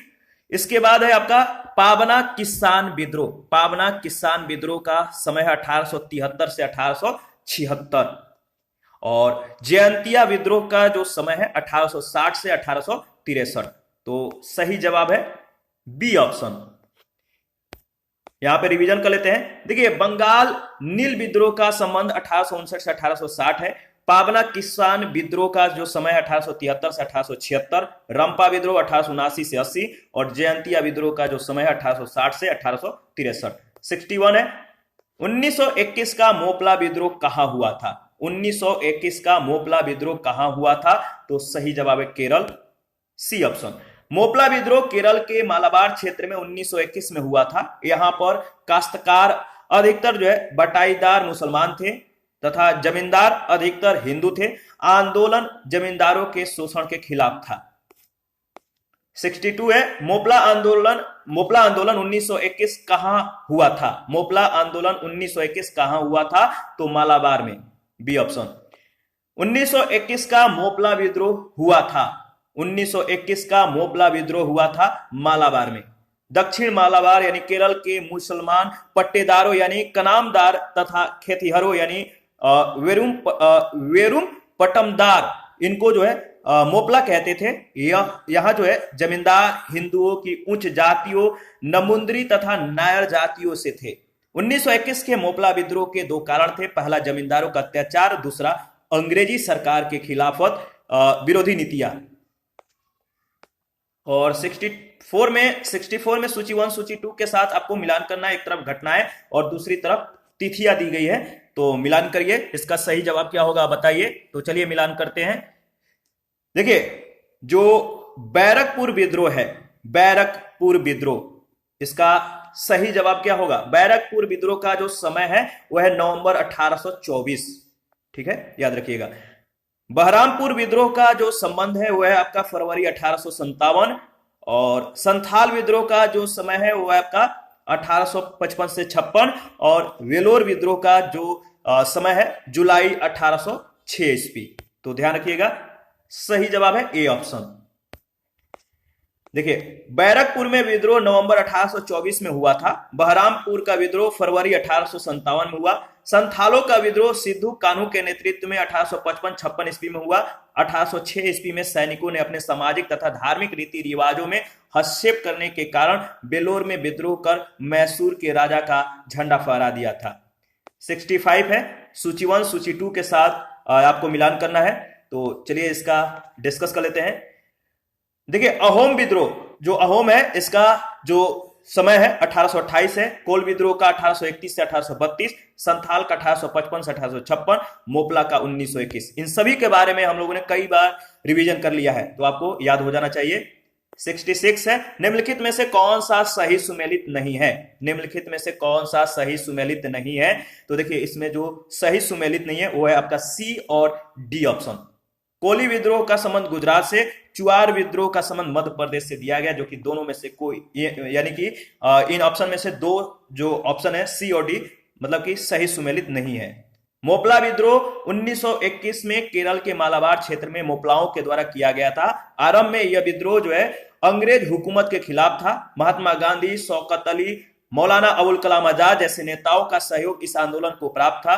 इसके बाद है आपका पावना किसान विद्रोह, पावना किसान विद्रोह का समय है 1873 से 1876, और जयंतिया विद्रोह का जो समय है 1860 से 1863, तो सही जवाब है बी ऑप्शन। यहां पे रिवीजन कर लेते हैं। देखिए बंगाल नील विद्रोह का संबंध 1859 से 1860 है, पावना किसान विद्रोह का जो समय 1873 से 1876, रंपा विद्रोह 1879 से 80, और जयंतिया विद्रोह का जो समय है 1860 से 1863। 61 है, 1921 का मोपला विद्रोह कहां हुआ था, 1921 का मोपला विद्रोह कहां हुआ था, तो सही जवाब है केरल, सी ऑप्शन। मोपला विद्रोह केरल के मालाबार क्षेत्र में 1921 में हुआ था। यहां पर काश्तकार अधिकतर जो है बटाईदार मुसलमान थे तथा जमींदार अधिकतर हिंदू थे। आंदोलन जमींदारों के शोषण के खिलाफ था। 62 है मोपला आंदोलन। मोपला आंदोलन 1921 कहां हुआ था? मोपला आंदोलन 1921 कहां हुआ था? तो मालाबार में, बी ऑप्शन। 1921 का मोपला विद्रोह हुआ था, 1921 का मोपला विद्रोह हुआ था मालाबार में। दक्षिण मालाबार यानी केरल के मुसलमान पट्टेदारों यानी कनामदार तथा खेतिहरों यानी वेरुम पटमदार, इनको जो है मोपला कहते थे। यहां जो है जमींदार हिंदुओं की उच्च जातियों नमुंद्री तथा नायर जातियों से थे। 1921 के मोपला विद्रोह के दो कारण थे, पहला जमींदारों का अत्याचार, दूसरा अंग्रेजी सरकार के खिलाफत विरोधी नीतियां। और 64 में सूची 1 सूची 2 के साथ आपको मिलान करना है। एक तरफ घटनाएं और दूसरी तरफ तिथियां दी गई है, तो मिलान करिए। इसका सही जवाब क्या होगा बताइए। तो चलिए मिलान करते हैं। देखिए जो बैरकपुर विद्रोह है, बैरकपुर विद्रोह, इसका सही जवाब क्या होगा? बैरकपुर विद्रोह का जो समय है वह है नवंबर 1824। ठीक है, याद रखिएगा। बहरामपुर विद्रोह का जो संबंध है वह है आपका फरवरी 1857। और संथाल विद्रोह का जो समय है वह आपका 1855 से 56। और वेलोर विद्रोह का जो समय है जुलाई 1806 ईस्वी। तो ध्यान रखिएगा, सही जवाब है ए ऑप्शन। देखिए बैरकपुर में विद्रोह नवंबर 1824 में हुआ था। बहरामपुर का विद्रोह फरवरी 1857 में हुआ। संथालों का विद्रोह सिद्धू कान्हू के नेतृत्व में 1855-56 ईस्वी में हुआ। 1806 ईस्वी में सैनिकों ने अपने सामाजिक तथा धार्मिक रीति रिवाजों में हस्तक्षेप करने के कारण बेलोर में विद्रोह कर मैसूर के राजा का झंडा फहरा दिया था। 65 है सूची 1 सूची 2 के साथ आपको मिलान करना है। तो चलिए इसका डिस्कस कर लेते हैं। देखिए अहोम विद्रोह, जो अहोम है इसका जो समय है 1828 है। कोल विद्रोह का 1831 से 1832, संथाल का 1855 से 1856, मोपला का 1921। इन सभी के बारे में हम लोगों ने कई बार रिवीजन कर लिया है, तो आपको याद हो जाना चाहिए। 66 है निम्नलिखित में से कौन सा सही सुमेलित नहीं है? निम्नलिखित में से कौन सा सही सुमेलित नहीं है? तो देखिए इसमें जो सही सुमेलित नहीं है वो है आपका सी और डी ऑप्शन। कोली विद्रोह का संबंध गुजरात से, चुआर विद्रोह का संबंध मध्य प्रदेश से दिया गया, जो कि दोनों में से कोई, यानी कि इन ऑप्शन में से दो जो ऑप्शन है सी और डी मतलब कि सही सुमेलित नहीं है। मोपला विद्रोह 1921 में केरल के मालाबार क्षेत्र में मोपलाओं के द्वारा किया गया था। आरंभ में यह विद्रोह जो है अंग्रेज हुकूमत के खिलाफ था। महात्मा गांधी, शौकत अली, मौलाना अबुल कलाम आजाद जैसे नेताओं का सहयोग इस आंदोलन को प्राप्त था।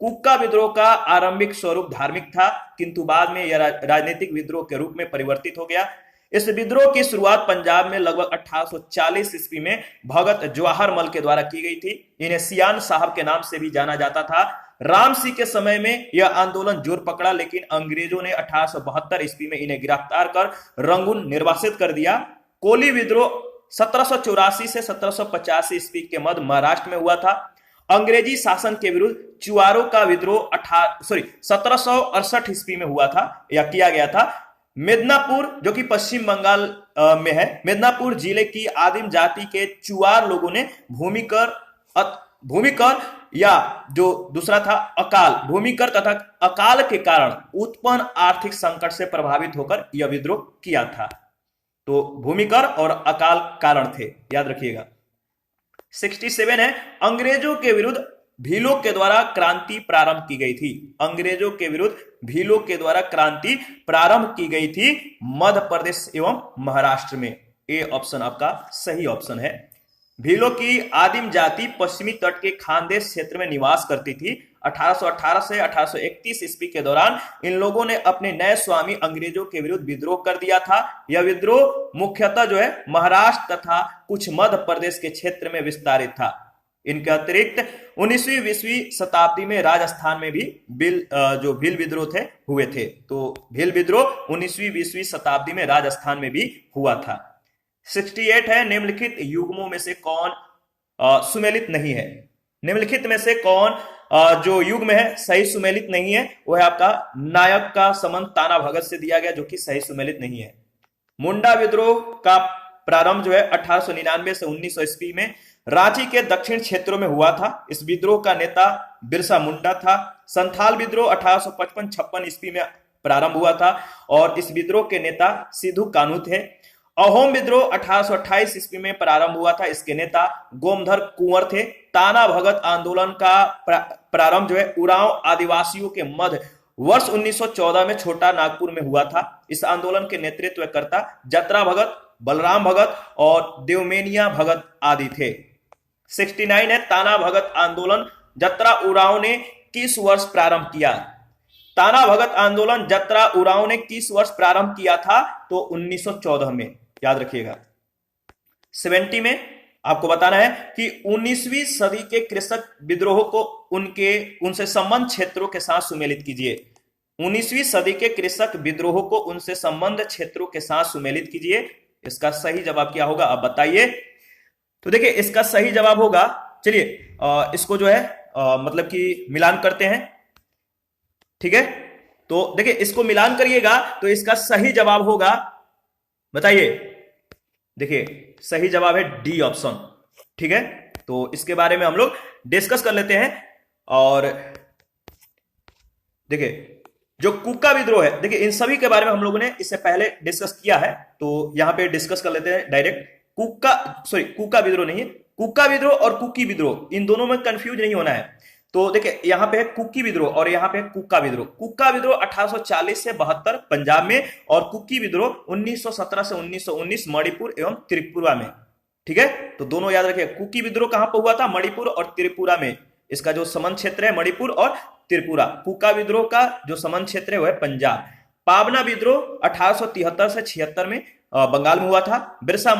कुक्का विद्रोह का आरंभिक स्वरूप धार्मिक था, किंतु बाद में यह राजनीतिक विद्रोह के रूप में परिवर्तित हो गया। इस विद्रोह की शुरुआत पंजाब में लगभग 1840 ईस्वी में भगत जवाहर मल के द्वारा की गई थी। इन्हें सियान साहब के नाम से भी जाना जाता था। राम सिंह के समय में यह आंदोलन जोर पकड़ा, लेकिन अंग्रेजों ने 1872 ईस्वी में इन्हें गिरफ्तार कर रंगून निर्वासित कर दिया। कोली विद्रोह 1784 से 1785 ईस्वी के मध्य महाराष्ट्र में हुआ था। अंग्रेजी शासन के विरुद्ध चुआरों का विद्रोह 1768 ईस्वी में हुआ था या किया गया था। मिदनापुर जो कि पश्चिम बंगाल में है, मिदनापुर जिले की आदिम जाति के चुआर लोगों ने भूमिकर या जो दूसरा था अकाल, भूमिकर तथा अकाल के कारण उत्पन्न आर्थिक संकट से प्रभावित होकर यह विद्रोह किया था। तो भूमिकर और अकाल कारण थे, याद रखिएगा। 67 है अंग्रेजों के विरुद्ध भीलों के द्वारा क्रांति प्रारंभ की गई थी। अंग्रेजों के विरुद्ध भीलों के द्वारा क्रांति प्रारंभ की गई थी मध्य प्रदेश एवं महाराष्ट्र में। ए ऑप्शन आपका सही ऑप्शन है। भीलों की आदिम जाति पश्चिमी तट के खानदेश क्षेत्र में निवास करती थी। 1818 से 1831 ईस्वी के दौरान इन लोगों ने अपने नए स्वामी अंग्रेजों के विरुद्ध विद्रोह कर दिया था। यह विद्रोह मुख्यतः जो है महाराष्ट्र तथा कुछ मध्य प्रदेश के क्षेत्र में विस्तारित था। इनके अतिरिक्त 19वीं-20वीं शताब्दी में राजस्थान में भी भील विद्रोह हुए थे। तो भील विद्रोह 19वीं-20वीं शताब्दी में राजस्थान में भी हुआ था। 68 है निम्नलिखित युग्मों में से कौन सुमेलित नहीं है? निम्नलिखित में से कौन जो युग्म है सही सुमेलित नहीं है? वो है आपका नायक का संबंध ताना भगत से दिया गया, जो कि सही सुमेलित नहीं है। मुंडा विद्रोह का प्रारंभ जो है 1899 से 1900 ईस्वी में रांची के दक्षिण क्षेत्रों में हुआ था। इस विद्रोह का नेता बिरसा मुंडा था। संथाल विद्रोह 1855-56 ईस्वी में प्रारंभ हुआ था और इस विद्रोह के नेता सिद्धू कान्हू थे। अहोम विद्रोह 1828 ईस्वी में प्रारंभ हुआ था। इसके नेता गोमधर कुंवर थे। ताना भगत आंदोलन का प्रारंभ जो है उरांव आदिवासियों के मध्य वर्ष 1914 में छोटा नागपुर में हुआ था। इस आंदोलन के नेतृत्वकर्ता जतरा भगत, बलराम भगत और देवमेनिया भगत आदि थे। 69 है ताना भगत आंदोलन जतरा उरांव ने किस वर्ष प्रारंभ किया? ताना भगत आंदोलन जतरा उरांव ने किस वर्ष प्रारंभ किया था? तो 1914 में, याद रखिएगा। 70 में आपको बताना है कि 19वीं सदी के कृषक विद्रोह को उनसे संबंध क्षेत्रों के साथ सुमेलित कीजिए। 19वीं सदी के कृषक विद्रोह को उनसे संबंध क्षेत्रों के साथ सुमेलित कीजिए। इसका सही जवाब क्या होगा, आप बताइए। तो देखिए इसका सही जवाब होगा, चलिए इसको जो है मतलब कि मिलान करते हैं, ठीक है। तो देखिए इसको मिलान करिएगा तो इसका सही जवाब होगा, बताइए। देखिए सही जवाब है डी ऑप्शन, ठीक है। तो इसके बारे में हम लोग डिस्कस कर लेते हैं। और देखिए जो कुका विद्रोह है, देखिए इन सभी के बारे में हम लोगों ने इससे पहले डिस्कस किया है, तो यहां पे डिस्कस कर लेते हैं डायरेक्ट। कुका विद्रोह नहीं है, कुका विद्रोह और कुकी विद्रोह, इन दोनों में कंफ्यूज नहीं होना है। तो देखिए यहां पे है कुकी विद्रोह और यहां पे है कुका विद्रोह। कुका विद्रोह 1840 से 72 पंजाब में और कुकी विद्रोह 1917 से 1919 मणिपुर एवं त्रिपुरा में, ठीक है। तो दोनों याद रखिए, कुकी विद्रोह कहां पर हुआ था? मणिपुर और त्रिपुरा में। इसका जो समन क्षेत्र है मणिपुर और त्रिपुरा। कुका विद्रोह का जो समन क्षेत्र है वह पंजाब। पावना विद्रोह 1873 से 76 में बंगाल में हुआ था। बिरसा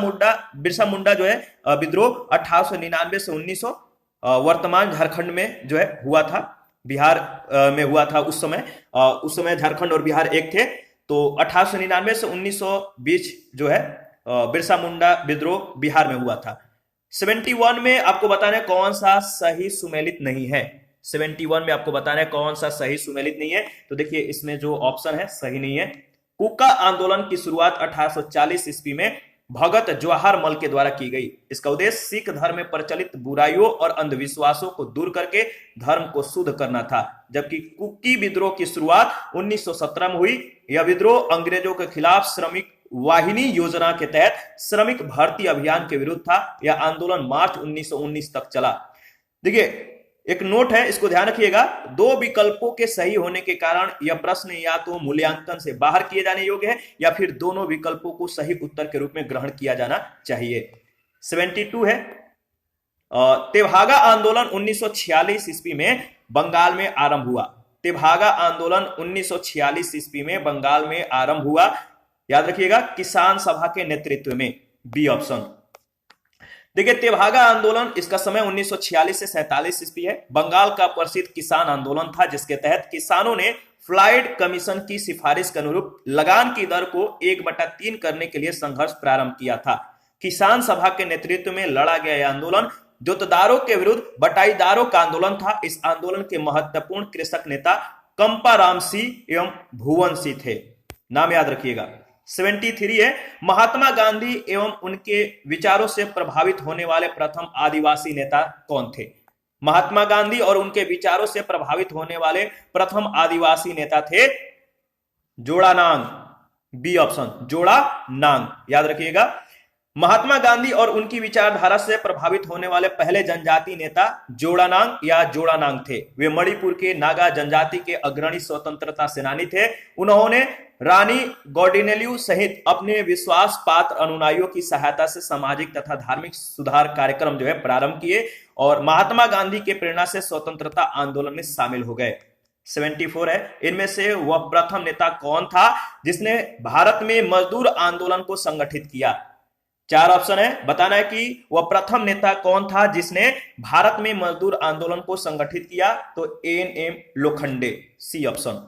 मुंडा जो है विद्रोह 1899 से 1900 वर्तमान झारखंड में जो है हुआ था, बिहार में हुआ था उस समय झारखंड और बिहार एक थे। तो 1899 से 1920 जो है बिरसा मुंडा विद्रोह बिहार में हुआ था। 71 में आपको बताना है कौन सा सही सुमेलित नहीं है। 71 में आपको बताना है कौन सा सही सुमेलित नहीं है। तो देखिए इसमें जो ऑप्शन है सही नहीं है। कुका आंदोलन की शुरुआत 1840 ईस्वी में भगत जवाहर मल के द्वारा की गई। इसका उद्देश्य सिख धर्म में प्रचलित बुराइयों और अंधविश्वासों को दूर करके धर्म को शुद्ध करना था। जबकि कुकी विद्रोह की शुरुआत 1917 में हुई। यह विद्रोह अंग्रेजों के खिलाफ श्रमिक वाहिनी योजना के तहत श्रमिक भर्ती अभियान के विरुद्ध था। यह आंदोलन मार्च 1919 तक चला। देखिए एक नोट है, इसको ध्यान रखिएगा। दो विकल्पों के सही होने के कारण यह प्रश्न या तो मूल्यांकन से बाहर किए जाने योग्य है या फिर दोनों विकल्पों को सही उत्तर के रूप में ग्रहण किया जाना चाहिए। 72 है तेभागा आंदोलन 1946 ईस्वी में बंगाल में आरंभ हुआ। तेभागा आंदोलन 1946 ईस्वी में बंगाल में आरंभ हुआ, याद रखिएगा, किसान सभा के नेतृत्व में, बी ऑप्शन। देखिए तेभागा आंदोलन, इसका समय 1946 से 47 ईस्वी है। बंगाल का प्रसिद्ध किसान आंदोलन था जिसके तहत किसानों ने फ्लाइड कमीशन की सिफारिश के अनुरूप लगान की दर को 1/3 करने के लिए संघर्ष प्रारंभ किया था। किसान सभा के नेतृत्व में लड़ा गया यह आंदोलन जोतदारों के विरुद्ध बटाईदारों का आंदोलन था। इस आंदोलन के महत्वपूर्ण कृषक नेता कंपाराम सिंह एवं भुवन सिंह थे, नाम याद रखिएगा। 73 है महात्मा गांधी एवं उनके विचारों से प्रभावित होने वाले प्रथम आदिवासी नेता कौन थे? महात्मा गांधी और उनके विचारों से प्रभावित होने वाले प्रथम आदिवासी नेता थे जोड़ानांग, बी ऑप्शन, जोड़ानांग, याद रखिएगा। महात्मा गांधी और उनकी विचारधारा से प्रभावित होने वाले पहले जनजाति नेता जोड़ानांग या जोड़ानांग थे। वे मणिपुर के नागा जनजाति के अग्रणी स्वतंत्रता सेनानी थे। उन्होंने रानी गौडिनेल्यू सहित अपने विश्वास पात्र अनुयायियों की सहायता से सामाजिक तथा धार्मिक सुधार कार्यक्रम जो है प्रारंभ किए और महात्मा गांधी के प्रेरणा से स्वतंत्रता आंदोलन में शामिल हो गए। 74 है इनमें से वह प्रथम नेता कौन था जिसने भारत में मजदूर आंदोलन को संगठित किया? 4 ऑप्शन है, बताना है कि वह प्रथम नेता कौन था जिसने भारत में मजदूर आंदोलन को संगठित किया। तो एन.एम. Lokhande, C option.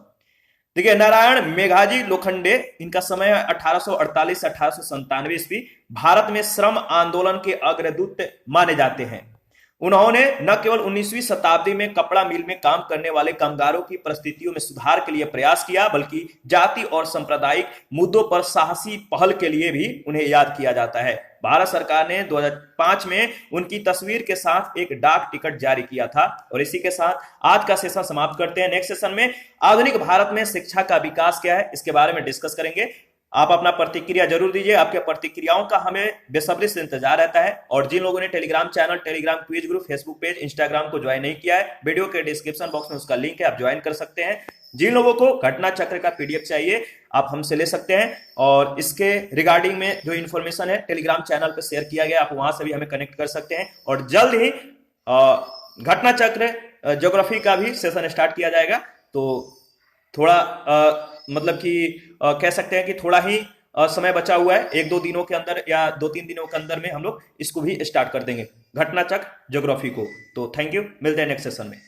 देखिए नारायण मेघाजी लोखंडे, इनका समय 1848 से 1897 ईस्वी, भारत में श्रम आंदोलन के अग्रदूत माने जाते हैं। उन्होंने न केवल 19वीं शताब्दी में कपड़ा मिल में काम करने वाले कामगारों की परिस्थितियों में सुधार के लिए प्रयास किया बल्कि जाति और सांप्रदायिक मुद्दों पर साहसी पहल के लिए भी उन्हें याद किया जाता है। भारत सरकार ने 2005 में उनकी तस्वीर के साथ एक डाक टिकट जारी किया था। और इसी के साथ आज का सेशन समाप्त करते हैं। नेक्स्ट सेशन में आधुनिक भारत में शिक्षा का विकास क्या है इसके बारे में डिस्कस करेंगे। आप अपना प्रतिक्रिया जरूर दीजिए। आपके प्रतिक्रियाओं का हमें बेसब्री से इंतजार रहता है। और जिन लोगों ने Telegram channel, Telegram quiz group, Facebook page, Instagram को ज्वाइन नहीं किया है, वीडियो के डिस्क्रिप्शन बॉक्स में उसका लिंक है, आप ज्वाइन कर सकते हैं। जिन लोगों को घटना चक्र का पीडीएफ चाहिए आप हमसे ले सकते हैं, और इसके रिगार्डिंग में जो इन्फॉर्मेशन है टेलीग्राम चैनल पर शेयर किया गया, आप वहां से भी हमें कनेक्ट कर सकते हैं। और जल्द ही घटना चक्र ज्योग्राफी का भी सेशन स्टार्ट किया जाएगा। तो थोड़ा मतलब कि कह सकते हैं कि थोड़ा ही समय बचा हुआ है, 1-2 दिनों के अंदर या 2-3 दिनों के अंदर में हम लोग इसको भी स्टार्ट कर देंगे, घटना चक्र ज्योग्राफी को। तो थैंक यू, मिलते हैं नेक्स्ट सेशन में।